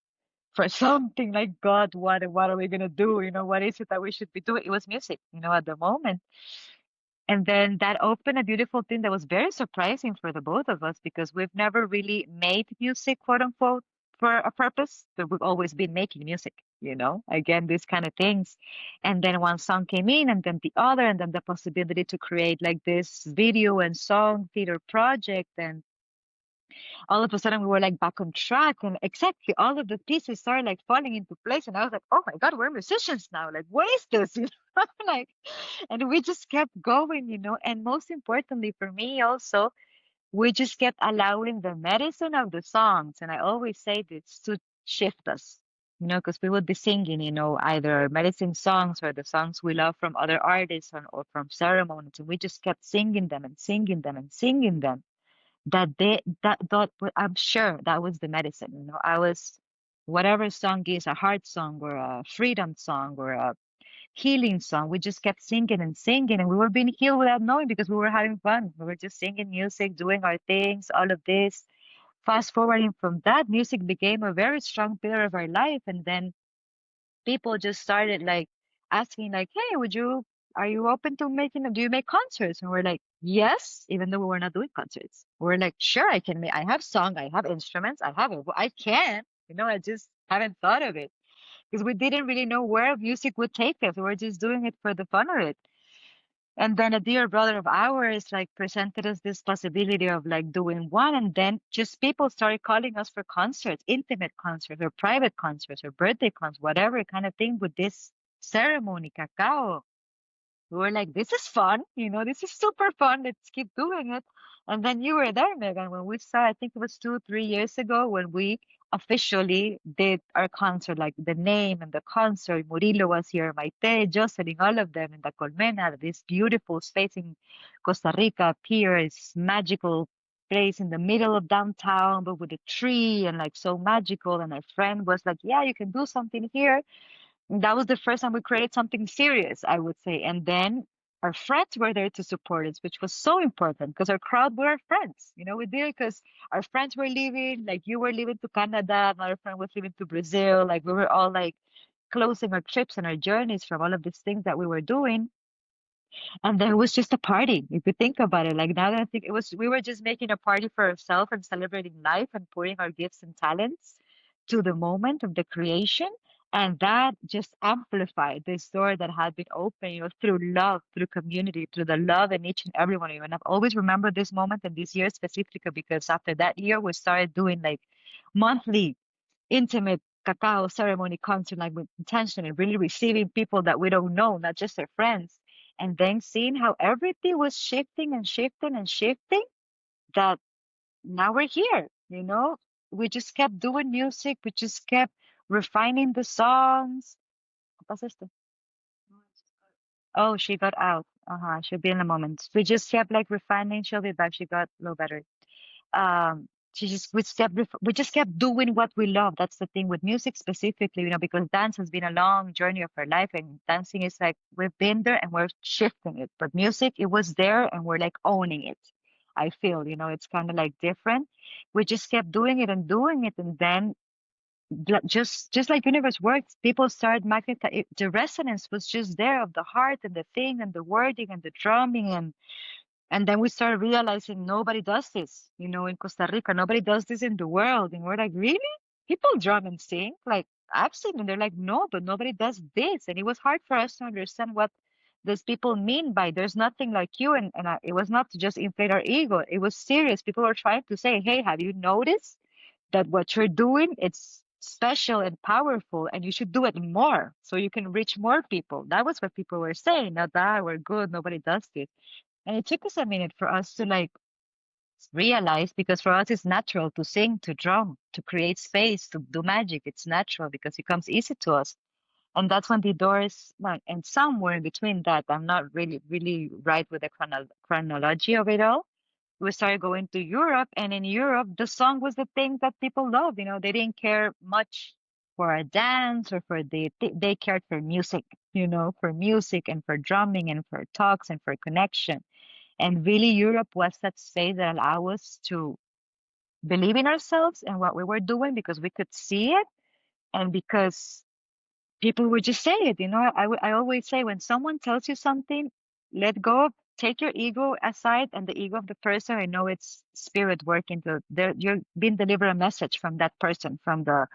for something like, God, what are we gonna do? What is it that we should be doing? It was music, at the moment. And then that opened a beautiful thing that was very surprising for the both of us because we've never really made music, quote unquote, for a purpose, but we've always been making music, again, these kind of things. And then one song came in, and then the other, and then the possibility to create like this video and song theater project. And all of a sudden we were like back on track, and exactly all of the pieces started like falling into place. And I was like, oh my God, we're musicians now. Like, what is this? Like, and we just kept going, and most importantly for me also, we just kept allowing the medicine of the songs. And I always say this to shift us, because we would be singing, either medicine songs or the songs we love from other artists or from ceremonies. And we just kept singing them and singing them and singing them I'm sure that was the medicine. I was, whatever song is a heart song or a freedom song or a healing song, we just kept singing and singing, and we were being healed without knowing because we were having fun. We were just singing music, doing our things, all of this. Fast forwarding from that, music became a very strong pillar of our life. And then people just started like asking like, hey, are you open to do you make concerts? And we're like, yes, even though we were not doing concerts. We're like, sure, I have song, I have instruments, I can, I just haven't thought of it because we didn't really know where music would take us. We were just doing it for the fun of it. And then a dear brother of ours like presented us this possibility of like doing one, and then just people started calling us for concerts, intimate concerts or private concerts or birthday concerts, whatever kind of thing with this ceremony, cacao. We were like, this is fun, this is super fun. Let's keep doing it. And then you were there, Megan, when we saw, I think it was 2, 3 years ago when we officially did our concert, like the name and the concert. Murillo was here, Maite, Jocelyn, all of them in the Colmena, this beautiful space in Costa Rica pier, it's magical place in the middle of downtown, but with a tree and like so magical. And our friend was like, yeah, you can do something here. That was the first time we created something serious, I would say. And then our friends were there to support us, which was so important because our crowd were our friends. We did it because our friends were leaving, like you were leaving to Canada, another friend was leaving to Brazil. Like we were all like closing our trips and our journeys from all of these things that we were doing. And then it was just a party. If you think about it, like now that I think we were just making a party for ourselves and celebrating life and putting our gifts and talents to the moment of the creation. And that just amplified this door that had been open, through love, through community, through the love in each and every one of you. And I've always remembered this moment and this year specifically because after that year, we started doing like monthly intimate cacao ceremony concert, like with intention and really receiving people that we don't know, not just our friends. And then seeing how everything was shifting and shifting and shifting, that now we're here, We just kept doing music. We just kept refining the songs. ¿Qué pasa esto? Oh, she got out. She'll be in a moment. We just kept like refining. She'll be back. She got low battery. We just kept doing what we love. That's the thing with music specifically, because dance has been a long journey of our life, and dancing is like we've been there and we're shifting it. But music, it was there and we're like owning it. I feel, it's kind of like different. We just kept doing it and doing it, and then just like universe works, people started magnetizing. The resonance was just there of the heart and the thing and the wording and the drumming, and then we started realizing nobody does this, in Costa Rica. Nobody does this in the world. And we're like, really? People drum and sing? Like, I've seen, and they're like, no, but nobody does this. And it was hard for us to understand what these people mean by there's nothing like you. And it was not to just inflate our ego. It was serious. People were trying to say, hey, have you noticed that what you're doing, it's special and powerful, and you should do it more so you can reach more people. That was what people were saying. Not that we're good, nobody does this. And it took us a minute for us to like realize, because for us it's natural to sing, to drum, to create space, to do magic. It's natural because it comes easy to us. And that's when the doors, well, and somewhere in between that, I'm not really right with the chronology of it all. We started going to Europe, and in Europe, the song was the thing that people loved. They didn't care much for a dance or for they cared for music, for music and for drumming and for talks and for connection. And really, Europe was that space that allowed us to believe in ourselves and what we were doing because we could see it and because people would just say it. I always say when someone tells you something, let go, take your ego aside and the ego of the person. I know it's spirit working. You're being delivered a message from that person, from the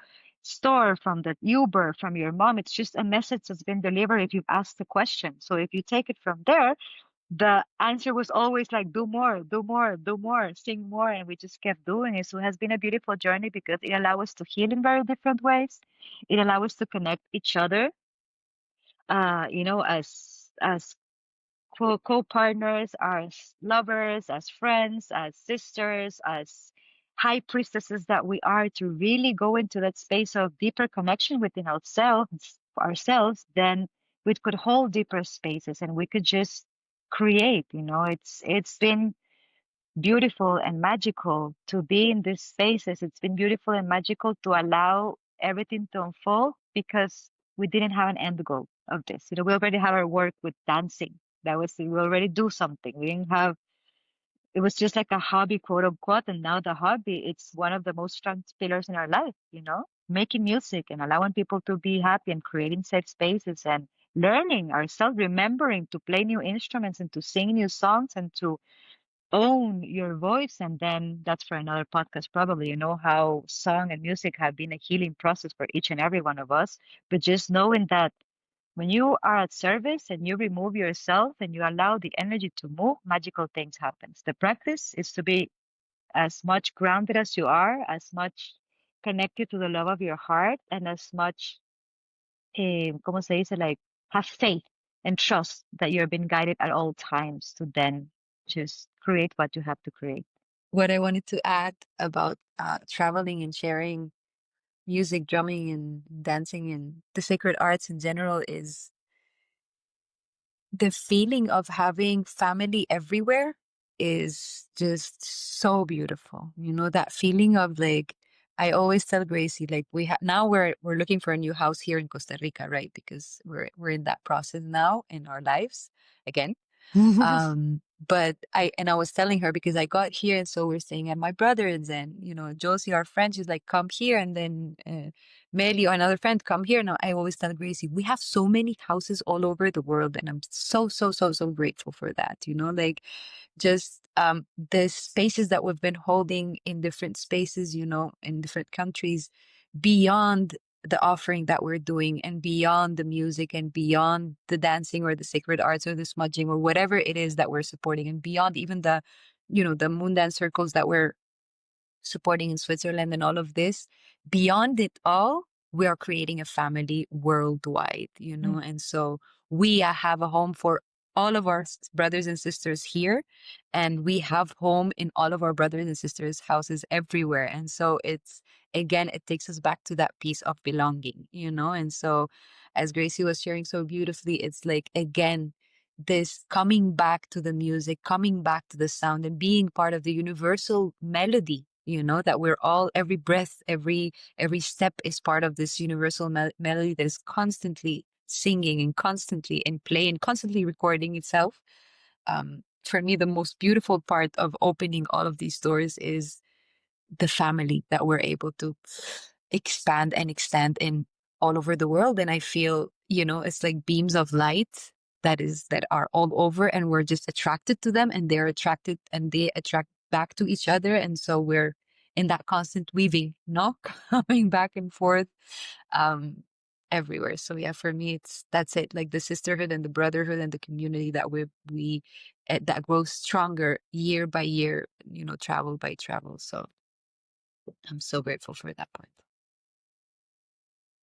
store, from the Uber, from your mom. It's just a message that's been delivered if you've asked the question. So if you take it from there, the answer was always like, do more, do more, do more, sing more. And we just kept doing it. So it has been a beautiful journey because it allows us to heal in very different ways. It allows us to connect each other, as co-partners, as lovers, as friends, as sisters, as high priestesses that we are, to really go into that space of deeper connection within ourselves, then we could hold deeper spaces and we could just create. It's been beautiful and magical to be in these spaces. It's been beautiful and magical to allow everything to unfold because we didn't have an end goal of this. We already have our work with dancing. We already do something. We didn't have, it was just like a hobby, quote unquote. And now the hobby, it's one of the most strong pillars in our life, making music and allowing people to be happy and creating safe spaces and learning ourselves, remembering to play new instruments and to sing new songs and to own your voice. And then that's for another podcast, probably, how song and music have been a healing process for each and every one of us. But just knowing that when you are at service and you remove yourself and you allow the energy to move, magical things happen. The practice is to be as much grounded as you are, as much connected to the love of your heart, and as much, ¿cómo se dice? Like, have faith and trust that you're being guided at all times to then just create what you have to create. What I wanted to add about traveling and sharing music, drumming, and dancing, and the sacred arts in general is the feeling of having family everywhere is just so beautiful. That feeling of like, I always tell Gracie, like now we're looking for a new house here in Costa Rica, right? Because we're in that process now in our lives again. But I was telling her because I got here and so we're staying at my brother's and, Josie, our friend, she's like, come here. And then Meli, or another friend, come here. Now I always tell Gracie, we have so many houses all over the world. And I'm so grateful for that, like just the spaces that we've been holding in different spaces, in different countries beyond the offering that we're doing and beyond the music and beyond the dancing or the sacred arts or the smudging or whatever it is that we're supporting and beyond even the moon dance circles that we're supporting in Switzerland and all of this, beyond it all, we are creating a family worldwide, and so we have a home for all of our brothers and sisters here, and we have home in all of our brothers and sisters' houses everywhere. And so again, it takes us back to that piece of belonging, and so as Gracie was sharing so beautifully, it's like, again, this coming back to the music, coming back to the sound and being part of the universal melody, that we're all, every breath, every step is part of this universal melody that is constantly singing and constantly in play and constantly recording itself. For me, the most beautiful part of opening all of these doors is the family that we're able to expand and extend in all over the world. And I feel, it's like beams of light that are all over, and we're just attracted to them, and they're attracted and they attract back to each other. And so we're in that constant weaving, no, coming back and forth, um, everywhere. So yeah, for me, that's it. Like the sisterhood and the brotherhood and the community that that grows stronger year by year, travel by travel. So I'm so grateful for that point.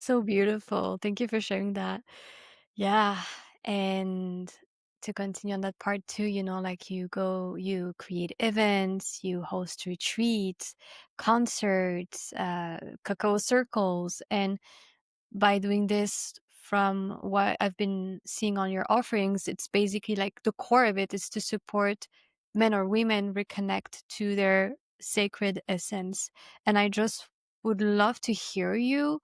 So beautiful. Thank you for sharing that. Yeah. And to continue on that part too, like you create events, you host retreats, concerts, cacao circles. And by doing this, from what I've been seeing on your offerings, it's basically like the core of it is to support men or women reconnect to their sacred essence. And I just would love to hear you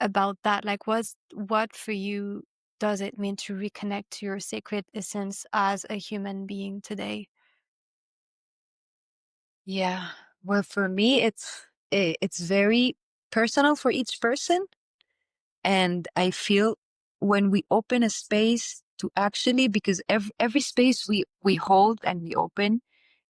about that. Like, what for you does it mean to reconnect to your sacred essence as a human being today? Yeah. Well, for me, it's very personal for each person. And I feel when we open a space to actually, because every space we hold and we open,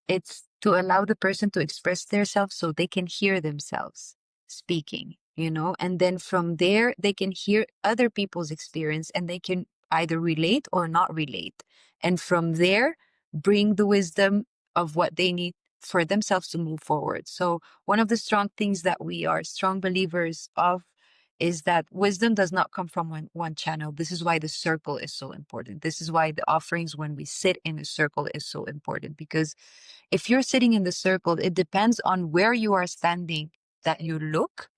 it's to allow the person to express themselves so they can hear themselves speaking, and then from there, they can hear other people's experience and they can either relate or not relate. And from there, bring the wisdom of what they need for themselves to move forward. So, one of the strong things that we are strong believers of is that wisdom does not come from one channel. This is why the circle is so important. This is why the offerings when we sit in a circle is so important, because if you're sitting in the circle, it depends on where you are standing that you look.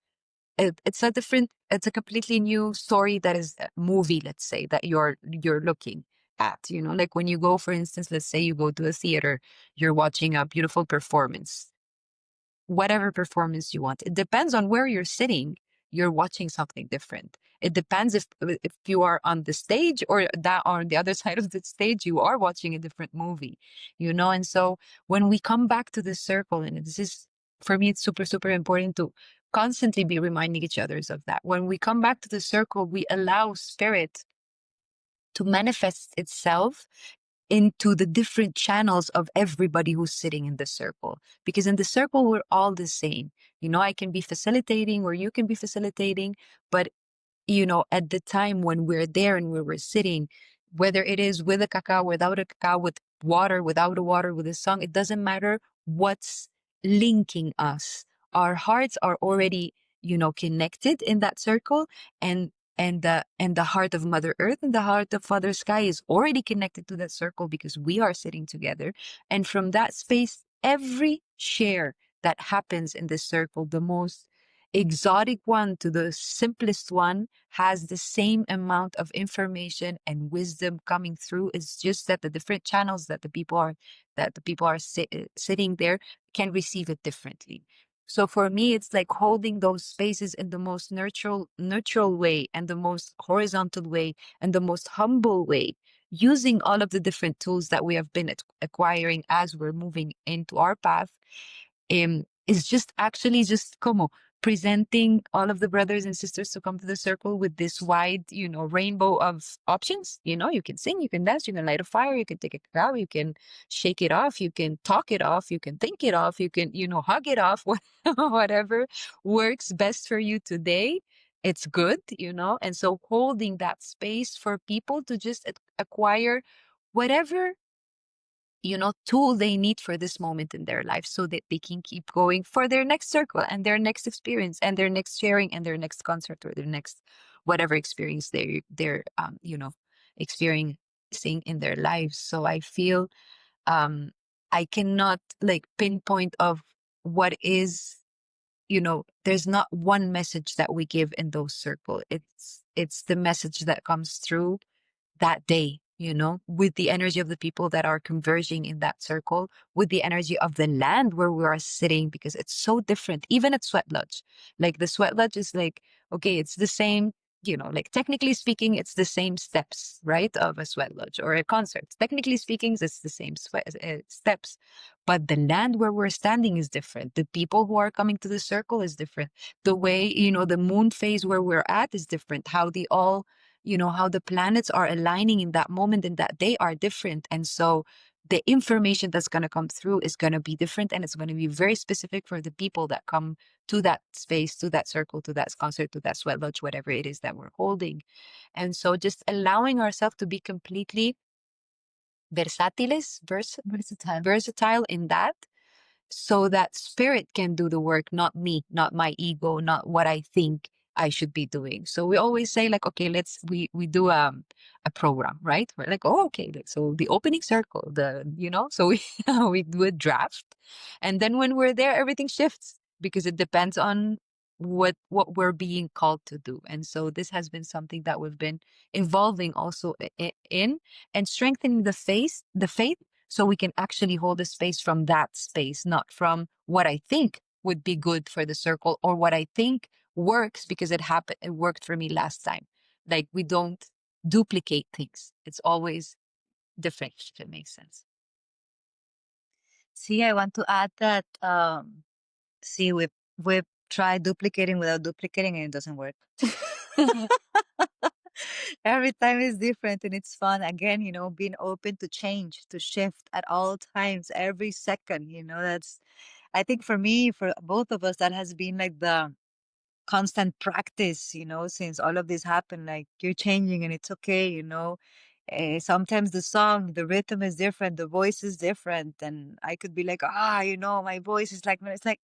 It's a completely new story that is a movie, let's say, that you're looking at, like when you go, for instance, let's say you go to a theater, you're watching a beautiful performance, whatever performance you want. It depends on where you're sitting. You're watching something different. It depends if you are on the stage or that on the other side of the stage, you are watching a different movie, And so when we come back to this circle, and this is for me, it's super, super important to constantly be reminding each others of that. When we come back to the circle, we allow spirit to manifest itself into the different channels of everybody who's sitting in the circle. Because in the circle, we're all the same. I can be facilitating or you can be facilitating, but at the time when we're there and we were sitting, whether it is with a cacao, without a cacao, with water, without a water, with a song, it doesn't matter what's linking us. Our hearts are already, connected in that circle, and the heart of Mother Earth and the heart of Father Sky is already connected to that circle because we are sitting together. And from that space, every share that happens in this circle, the most exotic one to the simplest one, has the same amount of information and wisdom coming through. It's just that the different channels that the people are sitting there can receive it differently. So for me, it's like holding those spaces in the most neutral way, and the most horizontal way, and the most humble way, using all of the different tools that we have been acquiring as we're moving into our path. Is just actually just como presenting all of the brothers and sisters to come to the circle with this wide, rainbow of options. You can sing, you can dance, you can light a fire, you can take a cacao, you can shake it off, you can talk it off, you can think it off, you can, hug it off, whatever works best for you today. It's good, and so holding that space for people to just acquire whatever tool they need for this moment in their life, so that they can keep going for their next circle and their next experience and their next sharing and their next concert or their next whatever experience they're experiencing in their lives. So I feel I cannot like pinpoint of what is, there's not one message that we give in those circles. It's the message that comes through that day, with the energy of the people that are converging in that circle, with the energy of the land where we are sitting, because it's so different. Even at Sweat Lodge, like the Sweat Lodge is like, okay, it's the same like technically speaking, it's the same steps, right? Of a sweat lodge or a concert. Technically speaking, it's the same steps, but the land where we're standing is different. The people who are coming to the circle is different. The way, the moon phase where we're at is different. How the all, how the planets are aligning in that moment and that they are different. And so the information that's going to come through is going to be different, and it's going to be very specific for the people that come to that space, to that circle, to that concert, to that sweat lodge, whatever it is that we're holding. And so just allowing ourselves to be completely versatile in that, so that spirit can do the work, not me, not my ego, not what I think I should be doing. So we always say like, okay, we do a program, right? We're like, oh, okay, like, so the opening circle, so we we do a draft, and then when we're there, everything shifts because it depends on what we're being called to do. And so this has been something that we've been evolving also in, and strengthening the faith, so we can actually hold a space from that space, not from what I think would be good for the circle or what I think works because it worked for me last time. Like, we don't duplicate things. It's always different, if it makes sense. See, I want to add that, see, we've tried duplicating without duplicating and it doesn't work. Every time is different and it's fun. Again, being open to change, to shift at all times, every second, I think for me, for both of us, that has been like the constant practice, since all of this happened. Like, you're changing and it's okay, sometimes the song, the rhythm is different, the voice is different, and I could be like, my voice is like, it's like,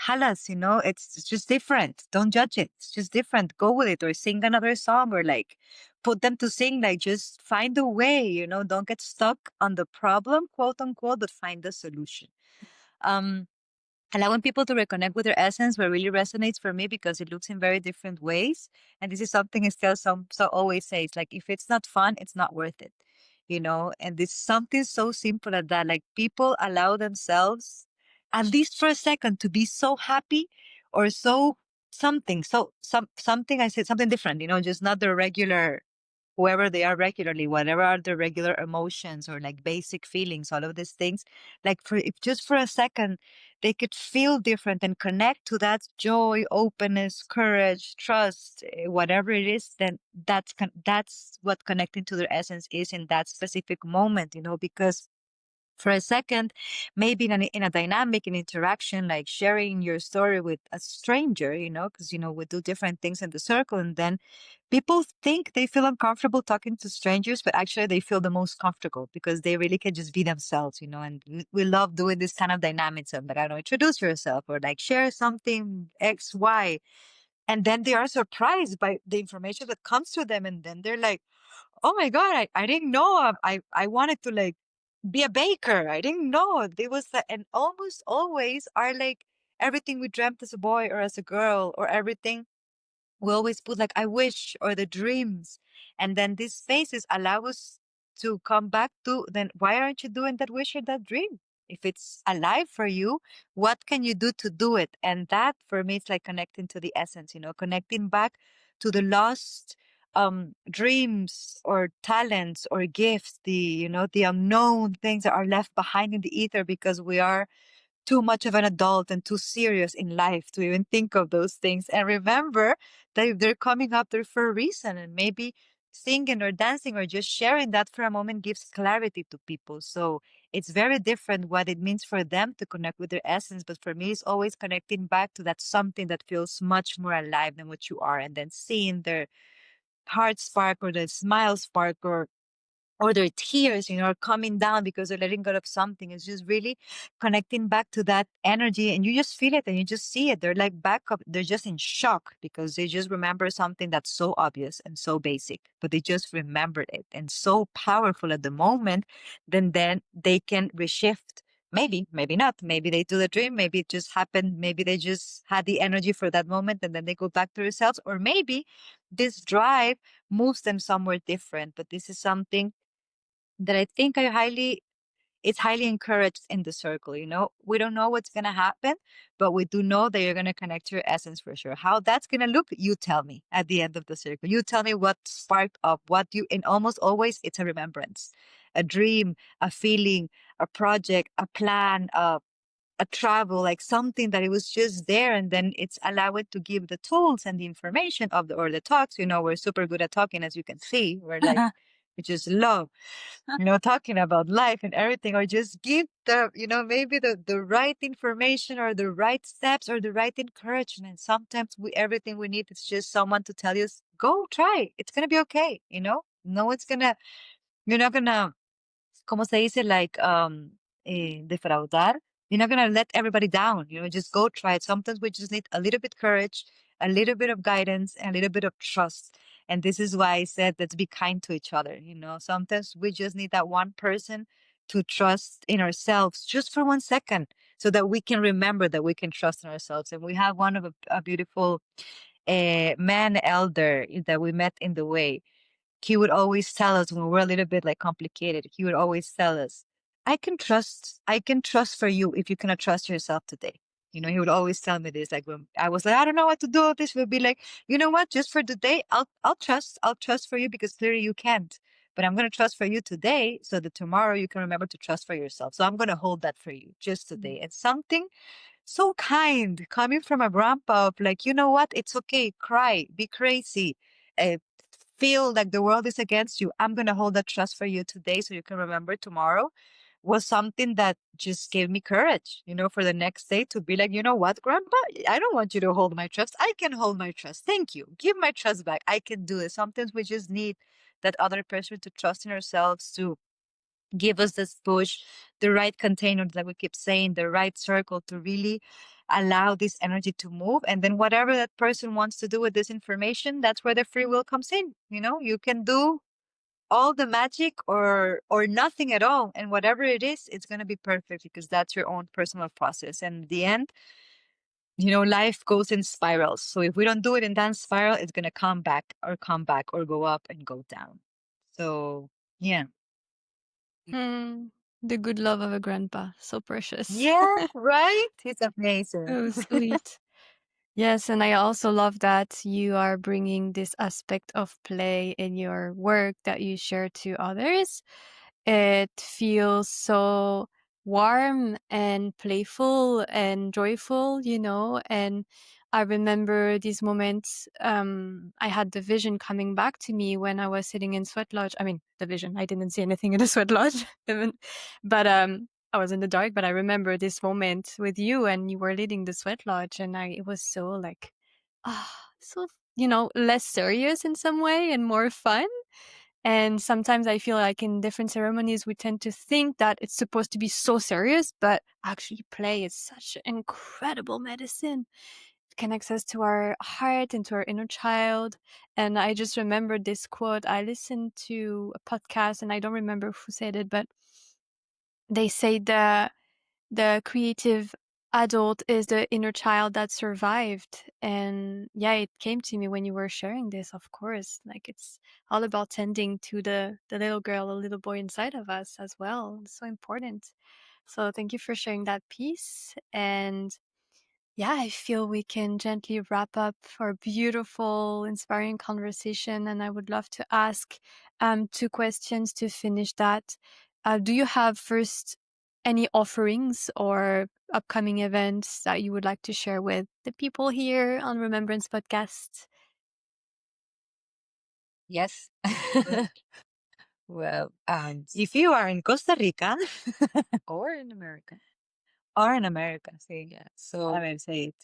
halas, it's just different. Don't judge it. It's just different. Go with it, or sing another song, or like put them to sing. Like, just find a way, don't get stuck on the problem, quote unquote, but find the solution. Um, Allowing people to reconnect with their essence what really resonates for me, because it looks in very different ways. And this is something Estelle so always says, like, if it's not fun, it's not worth it, and it's something so simple as that. Like, people allow themselves, at least for a second, to be so happy, or so something I said, something different, just not the regular, whoever they are regularly, whatever are the regular emotions or like basic feelings, all of these things. Like, if just for a second they could feel different and connect to that joy, openness, courage, trust, whatever it is, then that's what connecting to their essence is in that specific moment, because for a second, maybe in a dynamic, in interaction, like sharing your story with a stranger, because, we do different things in the circle. And then people think they feel uncomfortable talking to strangers, but actually they feel the most comfortable because they really can just be themselves, and we love doing this kind of dynamics of, like, I don't know, introduce yourself or like share something X, Y. And then they are surprised by the information that comes to them. And then they're like, oh my God, I didn't know. I wanted to like be a baker. I didn't know there was that. And almost always are like everything we dreamt as a boy or as a girl, or everything we always put like I wish, or the dreams. And then these spaces allow us to come back to, then why aren't you doing that wish or that dream? If it's alive for you, what can you do to do it? And that for me, it's like connecting to the essence, connecting back to the lost dreams or talents or gifts, the unknown things that are left behind in the ether because we are too much of an adult and too serious in life to even think of those things. And remember that they're coming up there for a reason. And maybe singing or dancing or just sharing that for a moment gives clarity to people. So it's very different what it means for them to connect with their essence. But for me, it's always connecting back to that something that feels much more alive than what you are. And then seeing their heart spark or the smile spark, or their tears, are coming down because they're letting go of something. It's just really connecting back to that energy, and you just feel it and you just see it. They're like back up. They're just in shock because they just remember something that's so obvious and so basic, but they just remembered it and so powerful at the moment. Then they can reshift. Maybe not. Maybe they do the dream. Maybe it just happened. Maybe they just had the energy for that moment and then they go back to themselves. Or maybe this drive moves them somewhere different. But this is something that I think I highly it's highly encouraged in the circle. You know, we don't know what's going to happen, but we do know that you're going to connect to your essence for sure. How that's going to look, you tell me at the end of the circle. You tell me what sparked up, what you, and almost always it's a remembrance, a dream, a feeling, a project, a plan, a travel, like something that it was just there, and then it's allowed to give the tools and the information of the or the talks. You know, we're super good at talking, as you can see. We're like, we just love, talking about life and everything, or just give the, maybe the right information or the right steps or the right encouragement. Sometimes everything we need is just someone to tell us, go try. It's gonna be okay. No one's gonna, you're not gonna, ¿cómo se dice? Like, defraudar. You're not gonna let everybody down. Just go try it. Sometimes we just need a little bit courage, a little bit of guidance, and a little bit of trust. And this is why I said let's be kind to each other. Sometimes we just need that one person to trust in ourselves just for 1 second, so that we can remember that we can trust in ourselves. And we have one of a beautiful man elder that we met in the way. He would always tell us when we were a little bit like complicated, he would always tell us, I can trust for you if you cannot trust yourself today. He would always tell me this. Like when I was like, I don't know what to do with this, would be like, you know what, just for today, I'll trust for you because clearly you can't. But I'm gonna trust for you today so that tomorrow you can remember to trust for yourself. So I'm gonna hold that for you just today. And something so kind coming from a grandpa of like, you know what? It's okay. Cry, be crazy, uh, feel like the world is against you. I'm going to hold that trust for you today so you can remember tomorrow, was something that just gave me courage, for the next day to be like, you know what, grandpa, I don't want you to hold my trust. I can hold my trust. Thank you. Give my trust back. I can do it. Sometimes we just need that other person to trust in ourselves, to give us this push, the right container, like we keep saying, the right circle to really allow this energy to move. And then whatever that person wants to do with this information, that's where the free will comes in. You can do all the magic or nothing at all. And whatever it is, it's going to be perfect because that's your own personal process. And in the end, life goes in spirals. So if we don't do it in that spiral, it's going to come back or go up and go down. So yeah. Hmm. The good love of a grandpa. So precious. Yeah, right? He's amazing. Oh, sweet. Yes, and I also love that you are bringing this aspect of play in your work that you share to others. It feels so warm and playful and joyful, and I remember these moments. I had the vision coming back to me when I was sitting in Sweat Lodge. I mean, the vision, I didn't see anything in the Sweat Lodge, but I was in the dark, but I remember this moment with you and you were leading the Sweat Lodge, and it was so like, so, less serious in some way and more fun. And sometimes I feel like in different ceremonies, we tend to think that it's supposed to be so serious, but actually play is such incredible medicine. It connects us to our heart and to our inner child. And I just remembered this quote. I listened to a podcast and I don't remember who said it, but they say the creative adult is the inner child that survived. And yeah, it came to me when you were sharing this, of course. Like it's all about tending to the little girl, the little boy inside of us as well. It's so important. So thank you for sharing that piece. And yeah, I feel we can gently wrap up our beautiful, inspiring conversation. And I would love to ask 2 questions to finish that. Do you have first any offerings or upcoming events that you would like to share with the people here on Remembrance Podcast? Yes. Well, if you are in Costa Rica Or in America. or in America, see, Yeah. I mean, say it.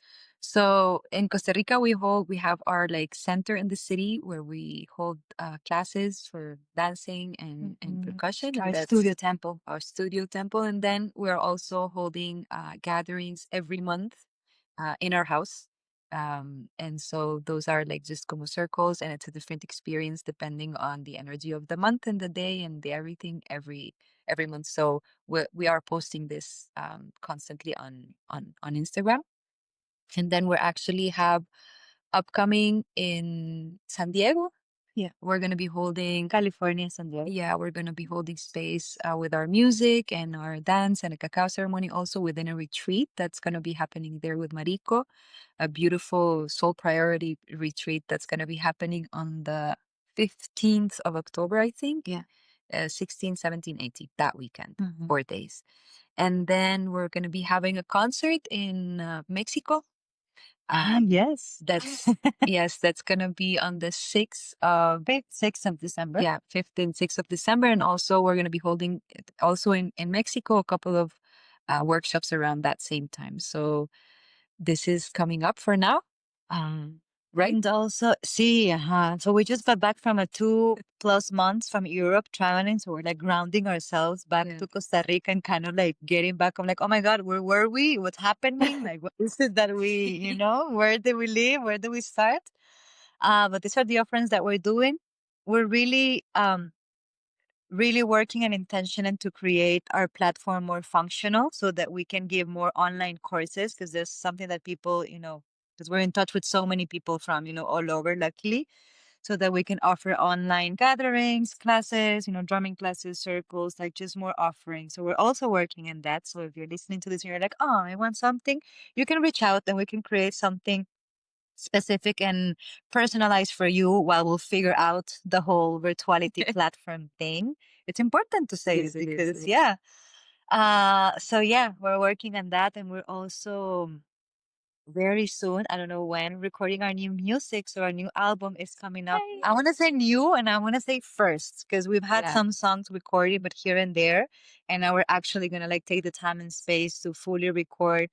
So in Costa Rica, we have our like center in the city where we hold classes for dancing and percussion. Our And that's studio temple. our studio temple. And then we're also holding gatherings every month in our house. And so those are like just como circles, and it's a different experience depending on the energy of the month and the day and the everything every month. So we are posting this constantly on Instagram. And then we actually have upcoming in San Diego. Yeah, we're going to be holding, California, San Diego. yeah, we're going to be holding space with our music and our dance and a cacao ceremony also within a retreat that's going to be happening there with Mariko, a beautiful soul priority retreat that's going to be happening on the 15th of October, I think. Yeah. 16, 17, 18, that weekend, Mhm. 4 days. And then we're going to be having a concert in Mexico. Yes. That's yes, that's gonna be on the 6th of 5th, 6th of December. yeah, 5th and 6th of December. And also we're gonna be holding it also in Mexico a couple of workshops around that same time. So this is coming up for now. Right? And also, so we just got back from a 2+ months from Europe traveling. So we're like grounding ourselves back Yeah. to Costa Rica and kind of like getting back. I'm like, oh my God, where were we? What's happening? Like, what is it that we, where did we live? Where did we start? But these are the offerings that we're doing. We're really working and intention to create our platform more functional so that we can give more online courses because there's something that people, because we're in touch with so many people from, all over, luckily, so that we can offer online gatherings, classes, drumming classes, circles, like just more offerings. So we're also working in that. So if you're listening to this and you're like, oh, I want something, you can reach out and we can create something specific and personalized for you while we'll figure out the whole virtuality platform thing. It's important to say Yes, this it is, because it is. yeah. So yeah, we're working on that and we're also very soon, I don't know when, recording our new music. So our new album is coming up. Yay. I want to say new and I want to say first because we've had Yeah. some songs recorded, but here and there. And now we're actually going to like take the time and space to fully record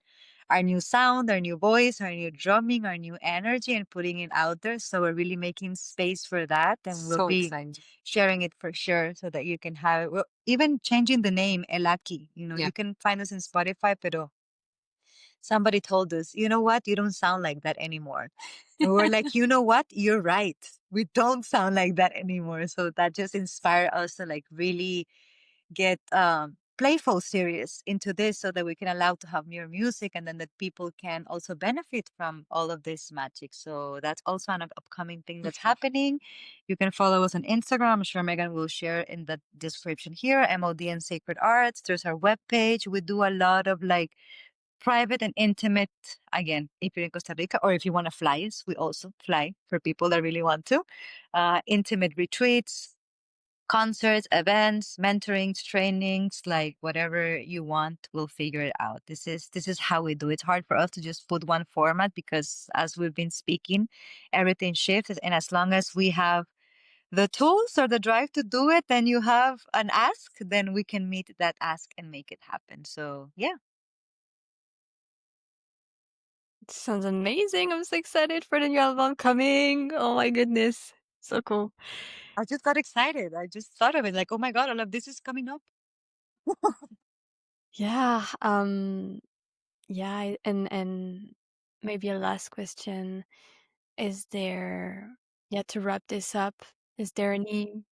our new sound, our new voice, our new drumming, our new energy and putting it out there. So we're really making space for that. And we'll So be exciting. sharing it for sure so that you can have it. We're even changing the name Elaki. Yeah. You can find us in Spotify, pero somebody told us, you know what? You don't sound like that anymore. And we're like, you know what? You're right. We don't sound like that anymore. So that just inspired us to like really get playful serious into this so that we can allow to have more music and then that people can also benefit from all of this magic. So that's also an upcoming thing that's happening. You can follow us on Instagram. I'm sure Megan will share in the description here, MOD and Sacred Arts. There's our webpage. We do a lot of like private and intimate, again, if you're in Costa Rica or if you want to fly us, we also fly for people that really want to. Intimate retreats, concerts, events, mentorings, trainings, like whatever you want, we'll figure it out. This is how we do it. It's hard for us to just put one format because as we've been speaking, everything shifts. And as long as we have the tools or the drive to do it, then you have an ask, then we can meet that ask and make it happen. So yeah. Sounds amazing. I'm so excited for the new album coming. Oh my goodness. So cool. I just got excited. I just thought of it like, oh my God, all of this is coming up. Yeah. Yeah, and maybe a last question. Is there, yeah, to wrap this up, is there any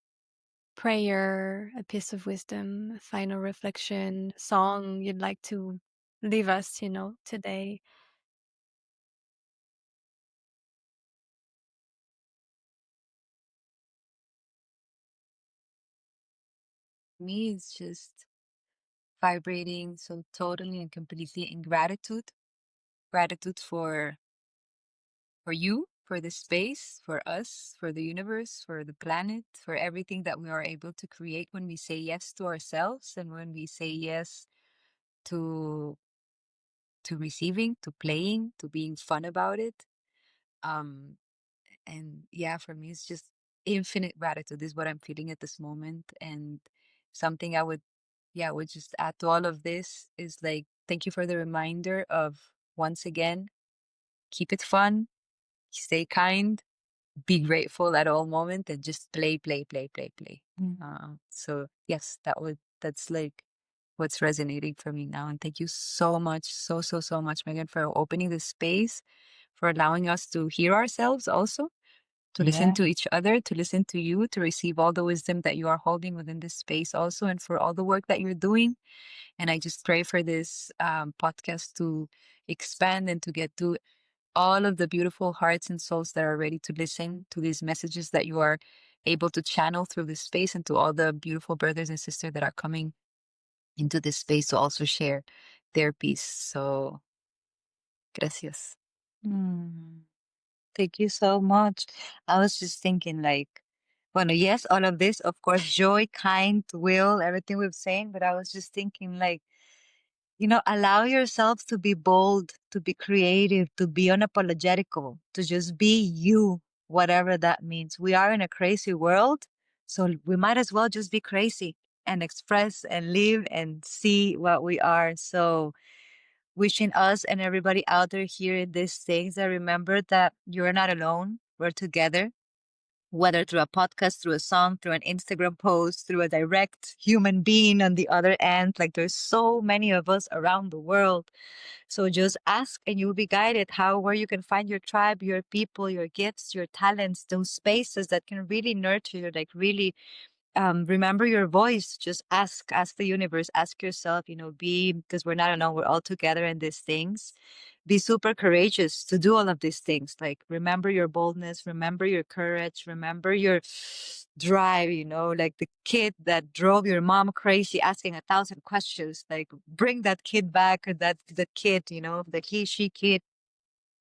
prayer, a piece of wisdom, a final reflection, song you'd like to leave us, today? Me, it's just vibrating so totally and completely in gratitude. Gratitude for you, for the space, for us, for the universe, for the planet, for everything that we are able to create when we say yes to ourselves and when we say yes to receiving, to playing, to being fun about it. Um and yeah, for me it's just infinite gratitude is what I'm feeling at this moment. And something I would would just add to all of this is like thank you for the reminder of once again, keep it fun, stay kind, be grateful at all moment and just play, play, play, play, play. So yes, that's like what's resonating for me now. And thank you so much, so, so, so much, Megan, for opening this space, for allowing us to hear ourselves also, to listen Yeah. to each other, to listen to you, to receive all the wisdom that you are holding within this space also, and for all the work that you're doing. And I just pray for this podcast to expand and to get to all of the beautiful hearts and souls that are ready to listen to these messages that you are able to channel through this space, and to all the beautiful brothers and sisters that are coming into this space to also share their piece. So, gracias. Thank you so much. I was just thinking, like, well, yes, all of this, of course, joy, kind, will, everything we've saying, but I was just thinking, like, allow yourself to be bold, to be creative, to be unapologetical, to just be you, whatever that means. We are in a crazy world, so we might as well just be crazy and express and live and see what we are. So, wishing us and everybody out there hearing these things that remember that you're not alone. We're together, whether through a podcast, through a song, through an Instagram post, through a direct human being on the other end. Like, there's so many of us around the world. So just ask and you will be guided where you can find your tribe, your people, your gifts, your talents, those spaces that can really nurture you, like really remember your voice. Just ask the universe, ask yourself, because we're not alone, we're all together in these things. Be super courageous to do all of these things. Like, remember your boldness, remember your courage, remember your drive, like the kid that drove your mom crazy asking 1,000 questions. Like, bring that kid back, or the kid, the she kid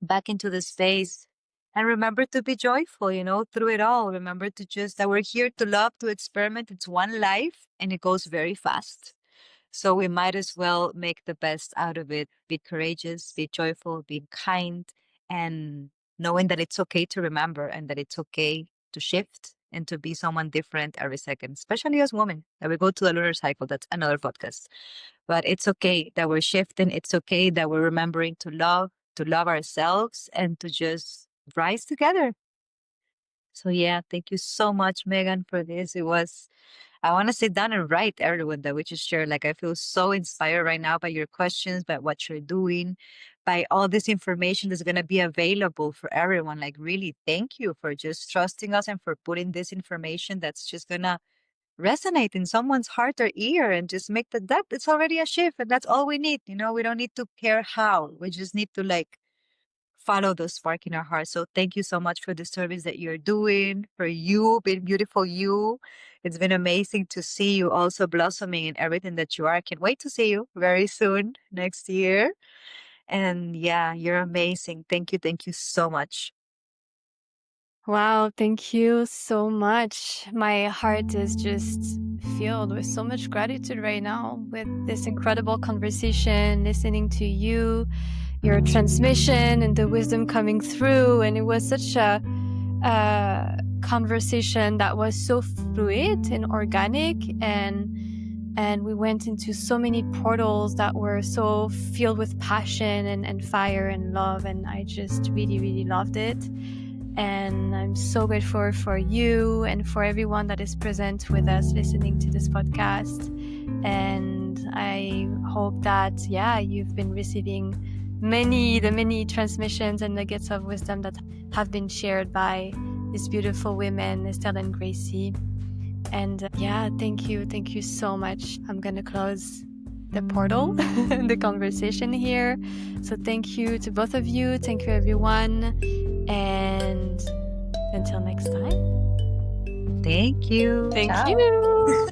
back into the space. And remember to be joyful, through it all. Remember that we're here to love, to experiment. It's one life and it goes very fast. So we might as well make the best out of it. Be courageous, be joyful, be kind, and knowing that it's okay to remember and that it's okay to shift and to be someone different every second, especially as women. That we go to the lunar cycle. That's another podcast. But it's okay that we're shifting. It's okay that we're remembering to love ourselves, and to just rise together. So yeah, thank you so much, Megan, for this. I want to sit down and write everyone that we just shared. Like, I feel so inspired right now by your questions, by what you're doing, by all this information that's going to be available for everyone. Like, really, thank you for just trusting us and for putting this information that's just going to resonate in someone's heart or ear, and just make that it's already a shift, and that's all we need. We don't need to care how. We just need to, like, follow the spark in our heart. So thank you so much for the service that you're doing, for you being beautiful. It's been amazing to see you also blossoming in everything that you are. I can't wait to see you very soon next year. And yeah, you're amazing. Thank you so much. Wow, thank you so much. My heart is just filled with so much gratitude right now with this incredible conversation, listening to you, your transmission, and the wisdom coming through. And it was such a conversation that was so fluid and organic, and we went into so many portals that were so filled with passion and fire and love, and I just really, really loved it. And I'm so grateful for you and for everyone that is present with us listening to this podcast. And I hope that, you've been receiving the many transmissions and nuggets of wisdom that have been shared by these beautiful women, Estelle and Gracie. And thank you so much. I'm going to close the portal, the conversation here. So thank you to both of you. Thank you, everyone. And until next time. Thank you. Thank Ciao. you.